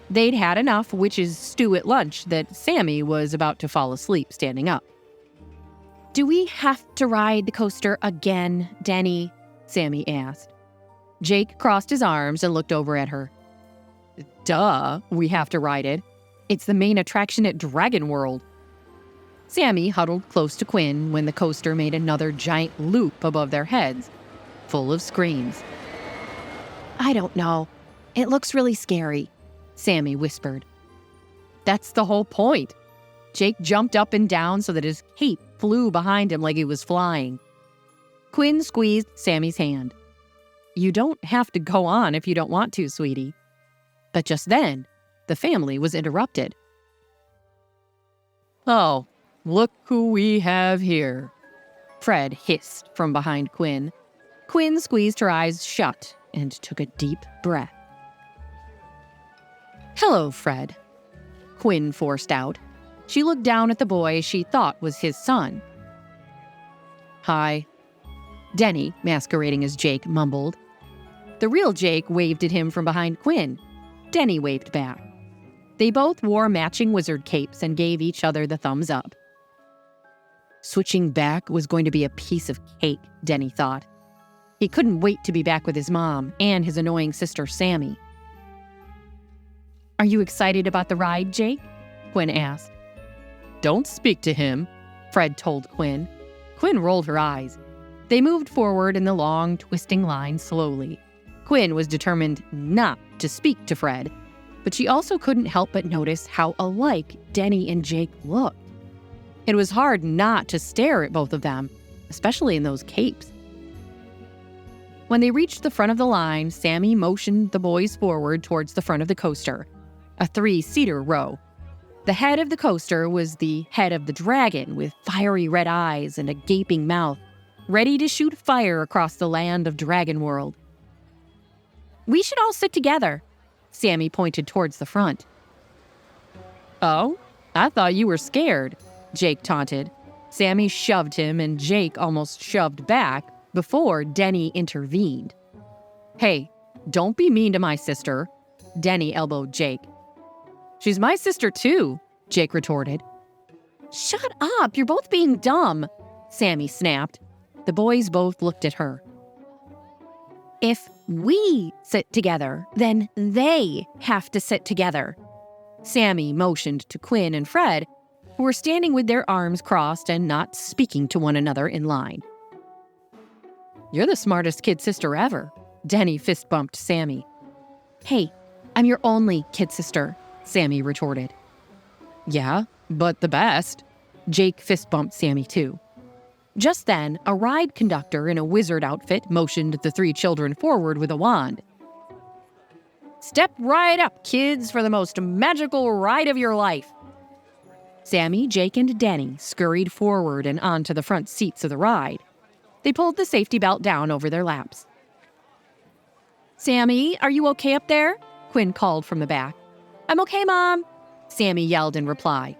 They'd had enough witch's stew at lunch that Sammy was about to fall asleep standing up. "Do we have to ride the coaster again, Denny?" Sammy asked. Jake crossed his arms and looked over at her. "Duh, we have to ride it. It's the main attraction at Dragon World." Sammy huddled close to Quinn when the coaster made another giant loop above their heads, full of screams. "I don't know. It looks really scary," Sammy whispered. "That's the whole point." Jake jumped up and down so that his cape flew behind him like he was flying. Quinn squeezed Sammy's hand. "You don't have to go on if you don't want to, sweetie." But just then, the family was interrupted. "Oh, look who we have here," Fred hissed from behind Quinn. Quinn squeezed her eyes shut and took a deep breath. "Hello, Fred," Quinn forced out. She looked down at the boy she thought was his son. "Hi," Denny, masquerading as Jake, mumbled. The real Jake waved at him from behind Quinn. Denny waved back. They both wore matching wizard capes and gave each other the thumbs up. Switching back was going to be a piece of cake, Denny thought. He couldn't wait to be back with his mom and his annoying sister Sammy. "Are you excited about the ride, Jake?" Quinn asked. "Don't speak to him," Fred told Quinn. Quinn rolled her eyes. They moved forward in the long, twisting line slowly. Quinn was determined not to speak to Fred, but she also couldn't help but notice how alike Denny and Jake looked. It was hard not to stare at both of them, especially in those capes. When they reached the front of the line, Sammy motioned the boys forward towards the front of the coaster, a 3-seater row. The head of the coaster was the head of the dragon with fiery red eyes and a gaping mouth, ready to shoot fire across the land of Dragon World. "We should all sit together," Sammy pointed towards the front. "Oh, I thought you were scared," Jake taunted. Sammy shoved him and Jake almost shoved back before Denny intervened. "Hey, don't be mean to my sister," Denny elbowed Jake. "She's my sister too," Jake retorted. "Shut up, you're both being dumb," Sammy snapped. The boys both looked at her. If we sit together, then they have to sit together. Sammy motioned to Quinn and Fred, who were standing with their arms crossed and not speaking to one another in line. You're the smartest kid sister ever, Denny fist bumped Sammy. Hey, I'm your only kid sister, Sammy retorted. Yeah, but the best. Jake fist bumped Sammy too. Just then, a ride conductor in a wizard outfit motioned the three children forward with a wand. Step right up, kids, for the most magical ride of your life. Sammy, Jake, and Denny scurried forward and onto the front seats of the ride. They pulled the safety belt down over their laps. Sammy, are you okay up there? Quinn called from the back. I'm okay, Mom, Sammy yelled in reply.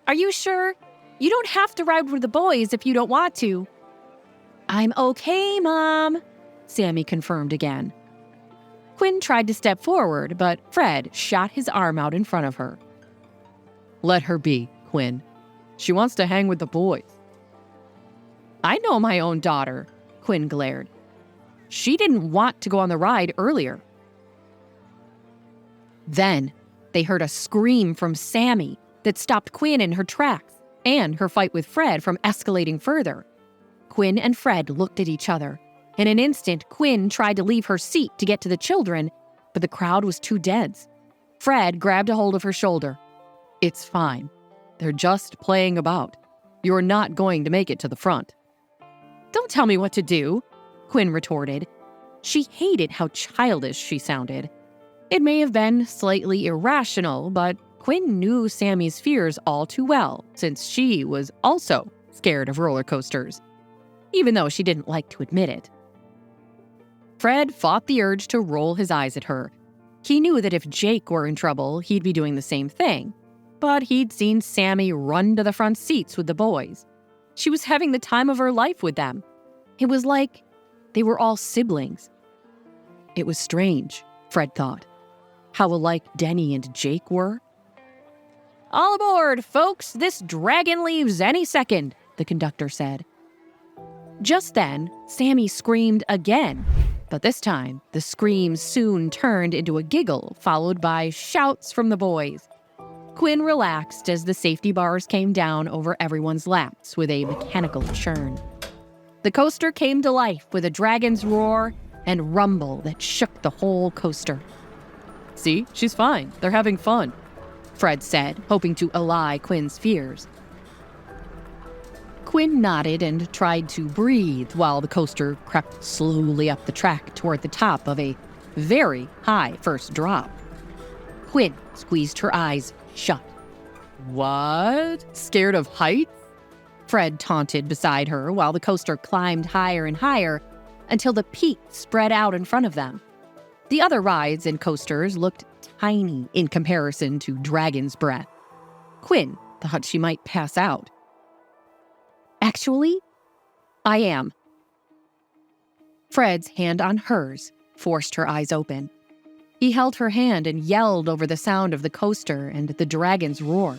Are you sure? You don't have to ride with the boys if you don't want to. I'm okay, Mom, Sammy confirmed again. Quinn tried to step forward, but Fred shot his arm out in front of her. Let her be, Quinn. She wants to hang with the boys. I know my own daughter, Quinn glared. She didn't want to go on the ride earlier. Then they heard a scream from Sammy that stopped Quinn in her tracks and her fight with Fred from escalating further. Quinn and Fred looked at each other. In an instant, Quinn tried to leave her seat to get to the children, but the crowd was too dense. Fred grabbed a hold of her shoulder. It's fine. They're just playing about. You're not going to make it to the front. Don't tell me what to do, Quinn retorted. She hated how childish she sounded. It may have been slightly irrational, but Quinn knew Sammy's fears all too well, since she was also scared of roller coasters, even though she didn't like to admit it. Fred fought the urge to roll his eyes at her. He knew that if Jake were in trouble, he'd be doing the same thing, but he'd seen Sammy run to the front seats with the boys. She was having the time of her life with them. It was like they were all siblings. It was strange, Fred thought, how alike Denny and Jake were. All aboard, folks! This dragon leaves any second, the conductor said. Just then, Sammy screamed again, but this time, the scream soon turned into a giggle, followed by shouts from the boys. Quinn relaxed as the safety bars came down over everyone's laps with a mechanical churn. The coaster came to life with a dragon's roar and rumble that shook the whole coaster. See, she's fine. They're having fun, Fred said, hoping to allay Quinn's fears. Quinn nodded and tried to breathe while the coaster crept slowly up the track toward the top of a very high first drop. Quinn squeezed her eyes shut. What? Scared of heights? Fred taunted beside her while the coaster climbed higher and higher until the peak spread out in front of them. The other rides and coasters looked tiny in comparison to Dragon's Breath. Quinn thought she might pass out. Actually, I am. Fred's hand on hers forced her eyes open. He held her hand and yelled over the sound of the coaster and the dragon's roar.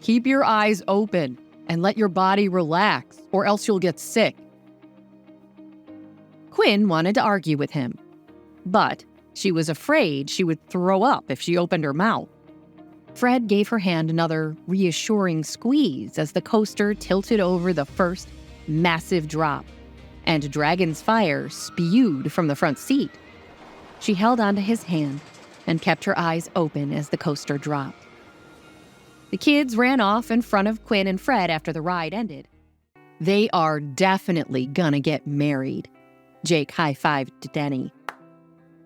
Keep your eyes open and let your body relax, or else you'll get sick. Quinn wanted to argue with him, but she was afraid she would throw up if she opened her mouth. Fred gave her hand another reassuring squeeze as the coaster tilted over the first massive drop, and Dragon's fire spewed from the front seat. She held onto his hand and kept her eyes open as the coaster dropped. The kids ran off in front of Quinn and Fred after the ride ended. They are definitely gonna get married, Jake high-fived Denny.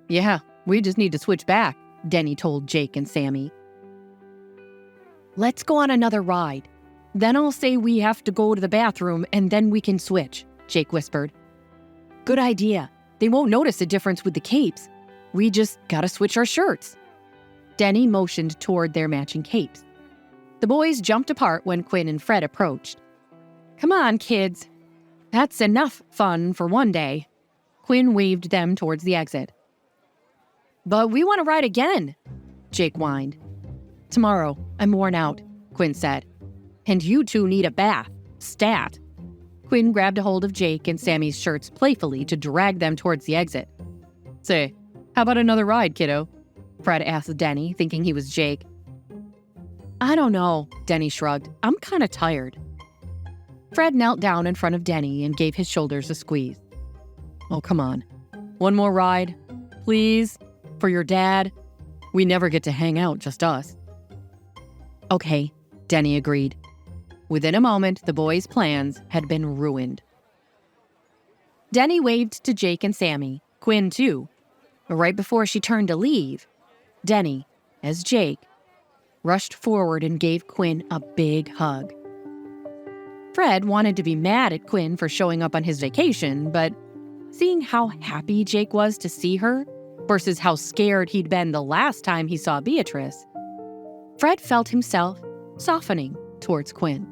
Yeah, we just need to switch back, Denny told Jake and Sammy. Let's go on another ride. Then I'll say we have to go to the bathroom and then we can switch, Jake whispered. Good idea. They won't notice a difference with the capes. We just gotta switch our shirts. Denny motioned toward their matching capes. The boys jumped apart when Quinn and Fred approached. Come on, kids. That's enough fun for one day. Quinn waved them towards the exit. But we want to ride again, Jake whined. Tomorrow, I'm worn out, Quinn said. And you two need a bath. Stat, Quinn grabbed a hold of Jake and Sammy's shirts playfully to drag them towards the exit. Say, how about another ride, kiddo? Fred asked Denny, thinking he was Jake. I don't know, Denny shrugged. I'm kind of tired. Fred knelt down in front of Denny and gave his shoulders a squeeze. Oh, come on. One more ride, please, for your dad. We never get to hang out, just us. Okay, Denny agreed. Within a moment, the boys' plans had been ruined. Denny waved to Jake and Sammy, Quinn too. But right before she turned to leave, Denny, as Jake, rushed forward and gave Quinn a big hug. Fred wanted to be mad at Quinn for showing up on his vacation, but seeing how happy Jake was to see her versus how scared he'd been the last time he saw Beatrice, Fred felt himself softening towards Quinn.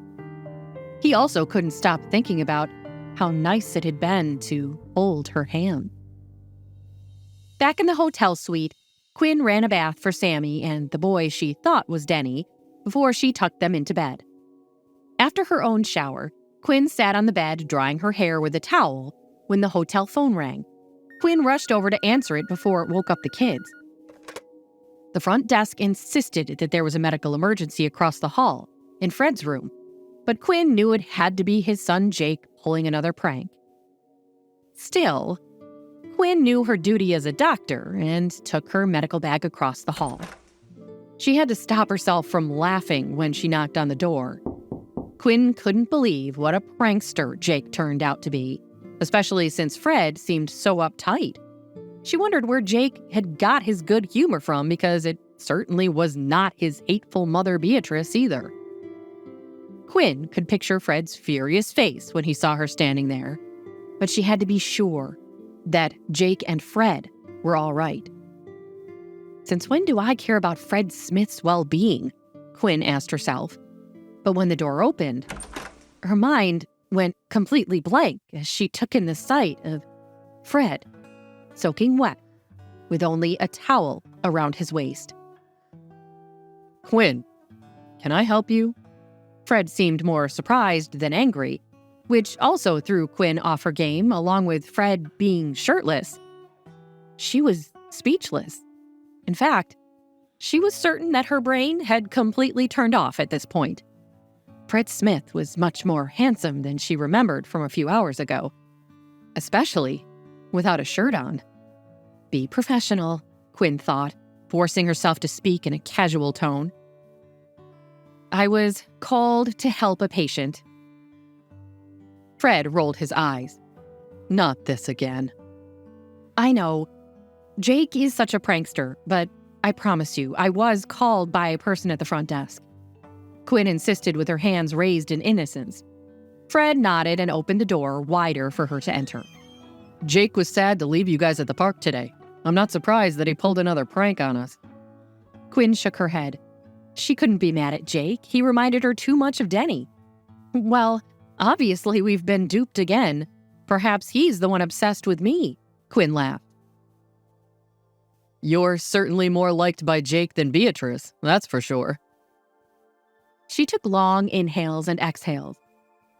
He also couldn't stop thinking about how nice it had been to hold her hand. Back in the hotel suite, Quinn ran a bath for Sammy and the boy she thought was Denny before she tucked them into bed. After her own shower, Quinn sat on the bed drying her hair with a towel when the hotel phone rang. Quinn rushed over to answer it before it woke up the kids. The front desk insisted that there was a medical emergency across the hall, in Fred's room, but Quinn knew it had to be his son Jake pulling another prank. Still, Quinn knew her duty as a doctor and took her medical bag across the hall. She had to stop herself from laughing when she knocked on the door. Quinn couldn't believe what a prankster Jake turned out to be, especially since Fred seemed so uptight. She wondered where Jake had got his good humor from because it certainly was not his hateful mother Beatrice either. Quinn could picture Fred's furious face when he saw her standing there, but she had to be sure that Jake and Fred were all right. Since when do I care about Fred Smith's well-being? Quinn asked herself. But when the door opened, her mind went completely blank as she took in the sight of Fred, soaking wet, with only a towel around his waist. Quinn, can I help you? Fred seemed more surprised than angry, which also threw Quinn off her game, along with Fred being shirtless. She was speechless. In fact, she was certain that her brain had completely turned off at this point. Fred Smith was much more handsome than she remembered from a few hours ago, especially without a shirt on. Be professional, Quinn thought, forcing herself to speak in a casual tone. I was called to help a patient. Fred rolled his eyes. Not this again. I know. Jake is such a prankster, but I promise you, I was called by a person at the front desk. Quinn insisted with her hands raised in innocence. Fred nodded and opened the door wider for her to enter. Jake was sad to leave you guys at the park today. I'm not surprised that he pulled another prank on us. Quinn shook her head. She couldn't be mad at Jake. He reminded her too much of Denny. Well, obviously we've been duped again. Perhaps he's the one obsessed with me, Quinn laughed. You're certainly more liked by Jake than Beatrice, that's for sure. She took long inhales and exhales.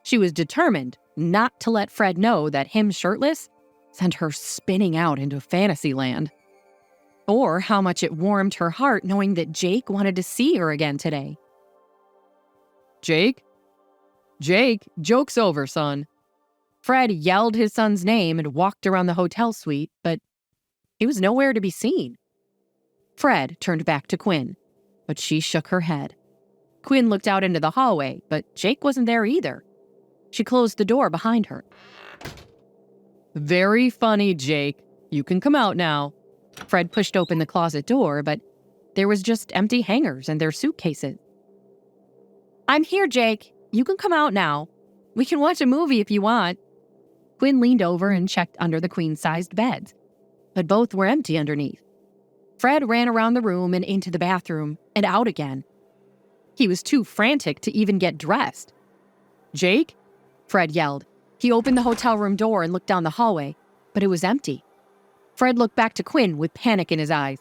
She was determined not to let Fred know that him shirtless sent her spinning out into fantasy land. Or how much it warmed her heart knowing that Jake wanted to see her again today. Jake? Jake, joke's over, son. Fred yelled his son's name and walked around the hotel suite, but he was nowhere to be seen. Fred turned back to Quinn, but she shook her head. Quinn looked out into the hallway, but Jake wasn't there either. She closed the door behind her. Very funny, Jake. You can come out now. Fred pushed open the closet door, but there was just empty hangers and their suitcases. I'm here, Jake. You can come out now. We can watch a movie if you want. Quinn leaned over and checked under the queen-sized beds, but both were empty underneath. Fred ran around the room and into the bathroom and out again. He was too frantic to even get dressed. Jake? Fred yelled. He opened the hotel room door and looked down the hallway, but it was empty. Fred looked back to Quinn with panic in his eyes.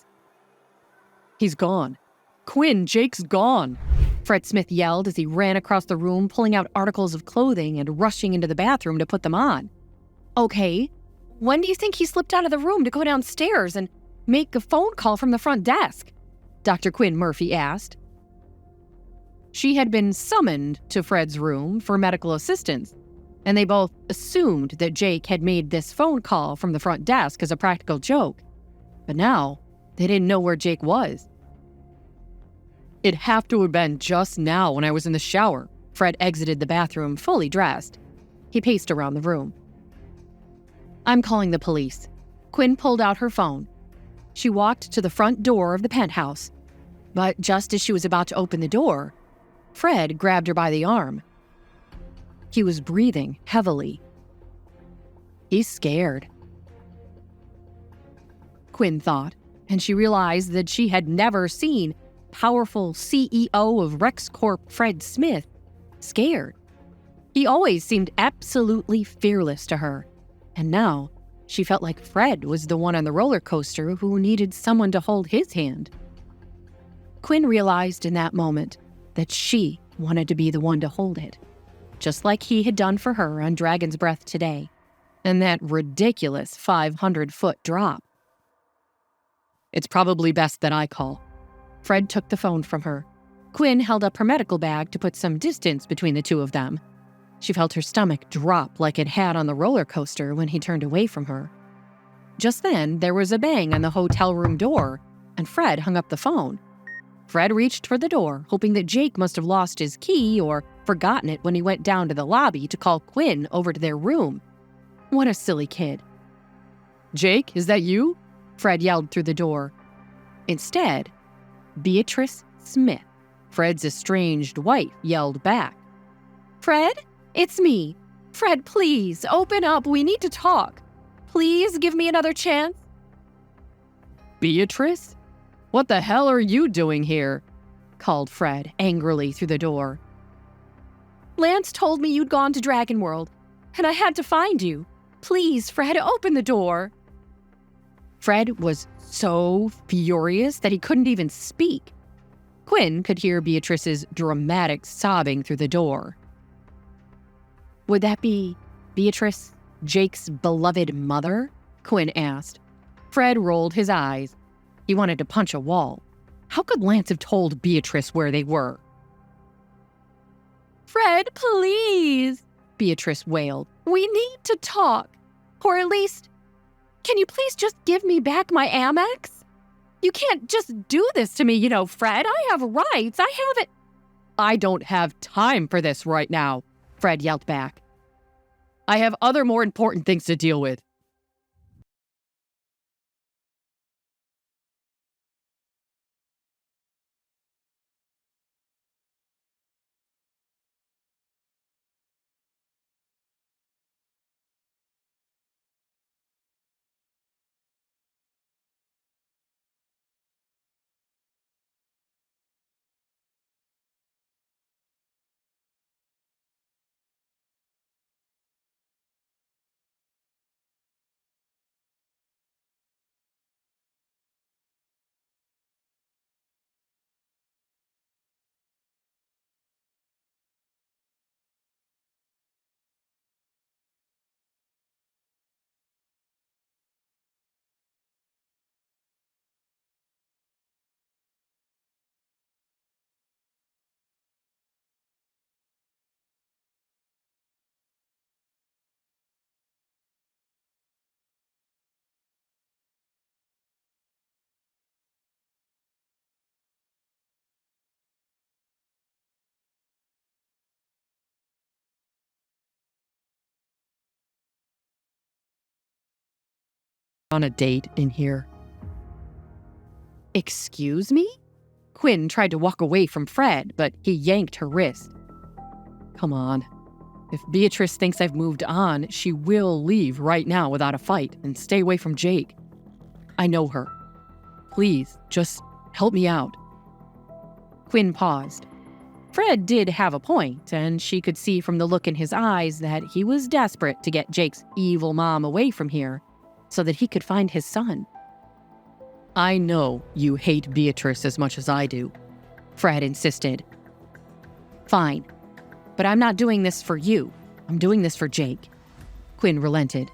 He's gone. Quinn, Jake's gone. Fred Smith yelled as he ran across the room, pulling out articles of clothing and rushing into the bathroom to put them on. Okay, when do you think he slipped out of the room to go downstairs and make a phone call from the front desk? Dr. Quinn Murphy asked. She had been summoned to Fred's room for medical assistance, and they both assumed that Jake had made this phone call from the front desk as a practical joke. But now, they didn't know where Jake was. It'd have to have been just now when I was in the shower. Fred exited the bathroom fully dressed. He paced around the room. I'm calling the police. Quinn pulled out her phone. She walked to the front door of the penthouse. But just as she was about to open the door, Fred grabbed her by the arm. He was breathing heavily. He's scared, Quinn thought, and she realized that she had never seen powerful CEO of RexCorp Fred Smith scared. He always seemed absolutely fearless to her, and now she felt like Fred was the one on the roller coaster who needed someone to hold his hand. Quinn realized in that moment that she wanted to be the one to hold it, just like he had done for her on Dragon's Breath today, and that ridiculous 500-foot drop. It's probably best that I call. Fred took the phone from her. Quinn held up her medical bag to put some distance between the two of them. She felt her stomach drop like it had on the roller coaster when he turned away from her. Just then, there was a bang on the hotel room door, and Fred hung up the phone. Fred reached for the door, hoping that Jake must have lost his key or forgotten it when he went down to the lobby to call Quinn over to their room. What a silly kid. Jake, is that you? Fred yelled through the door. Instead, Beatrice Smith, Fred's estranged wife, yelled back. Fred, it's me. Fred, please, open up. We need to talk. Please give me another chance. Beatrice? What the hell are you doing here? Called Fred angrily through the door. Lance told me you'd gone to Dragon World, and I had to find you. Please, Fred, open the door. Fred was so furious that he couldn't even speak. Quinn could hear Beatrice's dramatic sobbing through the door. Would that be Beatrice, Jake's beloved mother? Quinn asked. Fred rolled his eyes. He wanted to punch a wall. How could Lance have told Beatrice where they were? Fred, please, Beatrice wailed. We need to talk. Or at least, can you please just give me back my Amex? You can't just do this to me, Fred. I have rights. I have it. I don't have time for this right now, Fred yelled back. I have other more important things to deal with. On a date in here. Excuse me? Quinn tried to walk away from Fred, but he yanked her wrist. Come on. If Beatrice thinks I've moved on, she will leave right now without a fight and stay away from Jake. I know her. Please, just help me out. Quinn paused. Fred did have a point, and she could see from the look in his eyes that he was desperate to get Jake's evil mom away from here, so that he could find his son. I know you hate Beatrice as much as I do, Fred insisted. Fine. But I'm not doing this for you. I'm doing this for Jake. Quinn relented.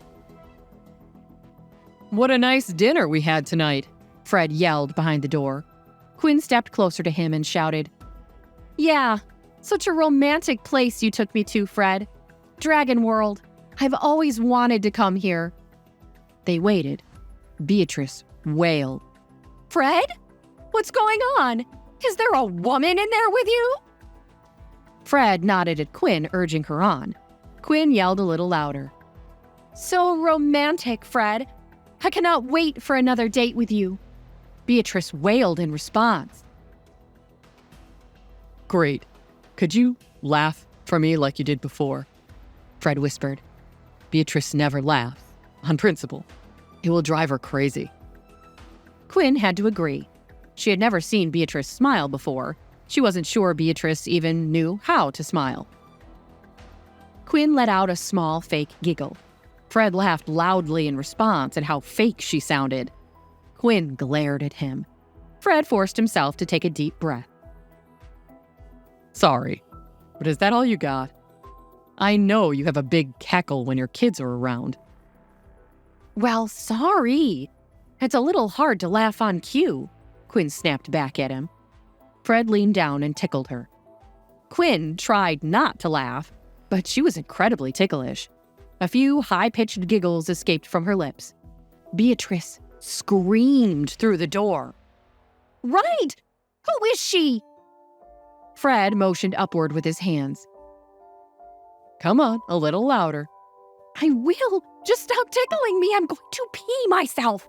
What a nice dinner we had tonight, Fred yelled behind the door. Quinn stepped closer to him and shouted, Yeah, such a romantic place you took me to, Fred. Dragon World. I've always wanted to come here. They waited. Beatrice wailed. Fred? What's going on? Is there a woman in there with you? Fred nodded at Quinn, urging her on. Quinn yelled a little louder. So romantic, Fred. I cannot wait for another date with you. Beatrice wailed in response. Great. Could you laugh for me like you did before? Fred whispered. Beatrice never laughs, on principle. It will drive her crazy. Quinn had to agree. She had never seen Beatrice smile before. She wasn't sure Beatrice even knew how to smile. Quinn let out a small fake giggle. Fred laughed loudly in response at how fake she sounded. Quinn glared at him. Fred forced himself to take a deep breath. Sorry, but is that all you got? I know you have a big cackle when your kids are around. Well, sorry. It's a little hard to laugh on cue, Quinn snapped back at him. Fred leaned down and tickled her. Quinn tried not to laugh, but she was incredibly ticklish. A few high-pitched giggles escaped from her lips. Beatrice screamed through the door. Right! Who is she? Fred motioned upward with his hands. Come on, a little louder. I will. Just stop tickling me. I'm going to pee myself.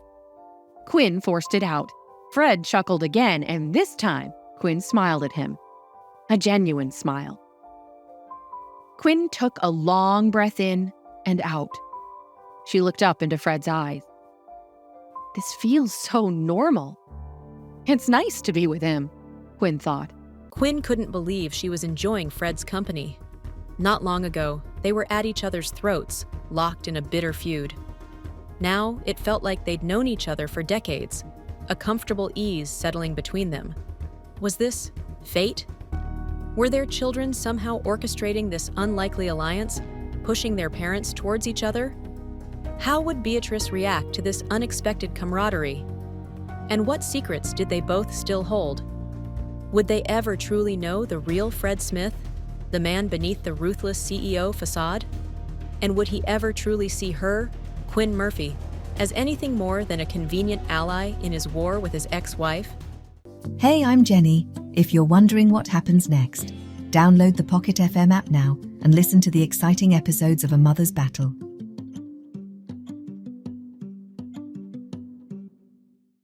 Quinn forced it out. Fred chuckled again, and this time, Quinn smiled at him. A genuine smile. Quinn took a long breath in and out. She looked up into Fred's eyes. This feels so normal. It's nice to be with him, Quinn thought. Quinn couldn't believe she was enjoying Fred's company. Not long ago, they were at each other's throats, locked in a bitter feud. Now, it felt like they'd known each other for decades, a comfortable ease settling between them. Was this fate? Were their children somehow orchestrating this unlikely alliance, pushing their parents towards each other? How would Beatrice react to this unexpected camaraderie? And what secrets did they both still hold? Would they ever truly know the real Fred Smith, the man beneath the ruthless CEO facade? And would he ever truly see her, Quinn Murphy, as anything more than a convenient ally in his war with his ex-wife? Hey, I'm Jenny. If you're wondering what happens next, download the Pocket FM app now and listen to the exciting episodes of A Mother's Battle.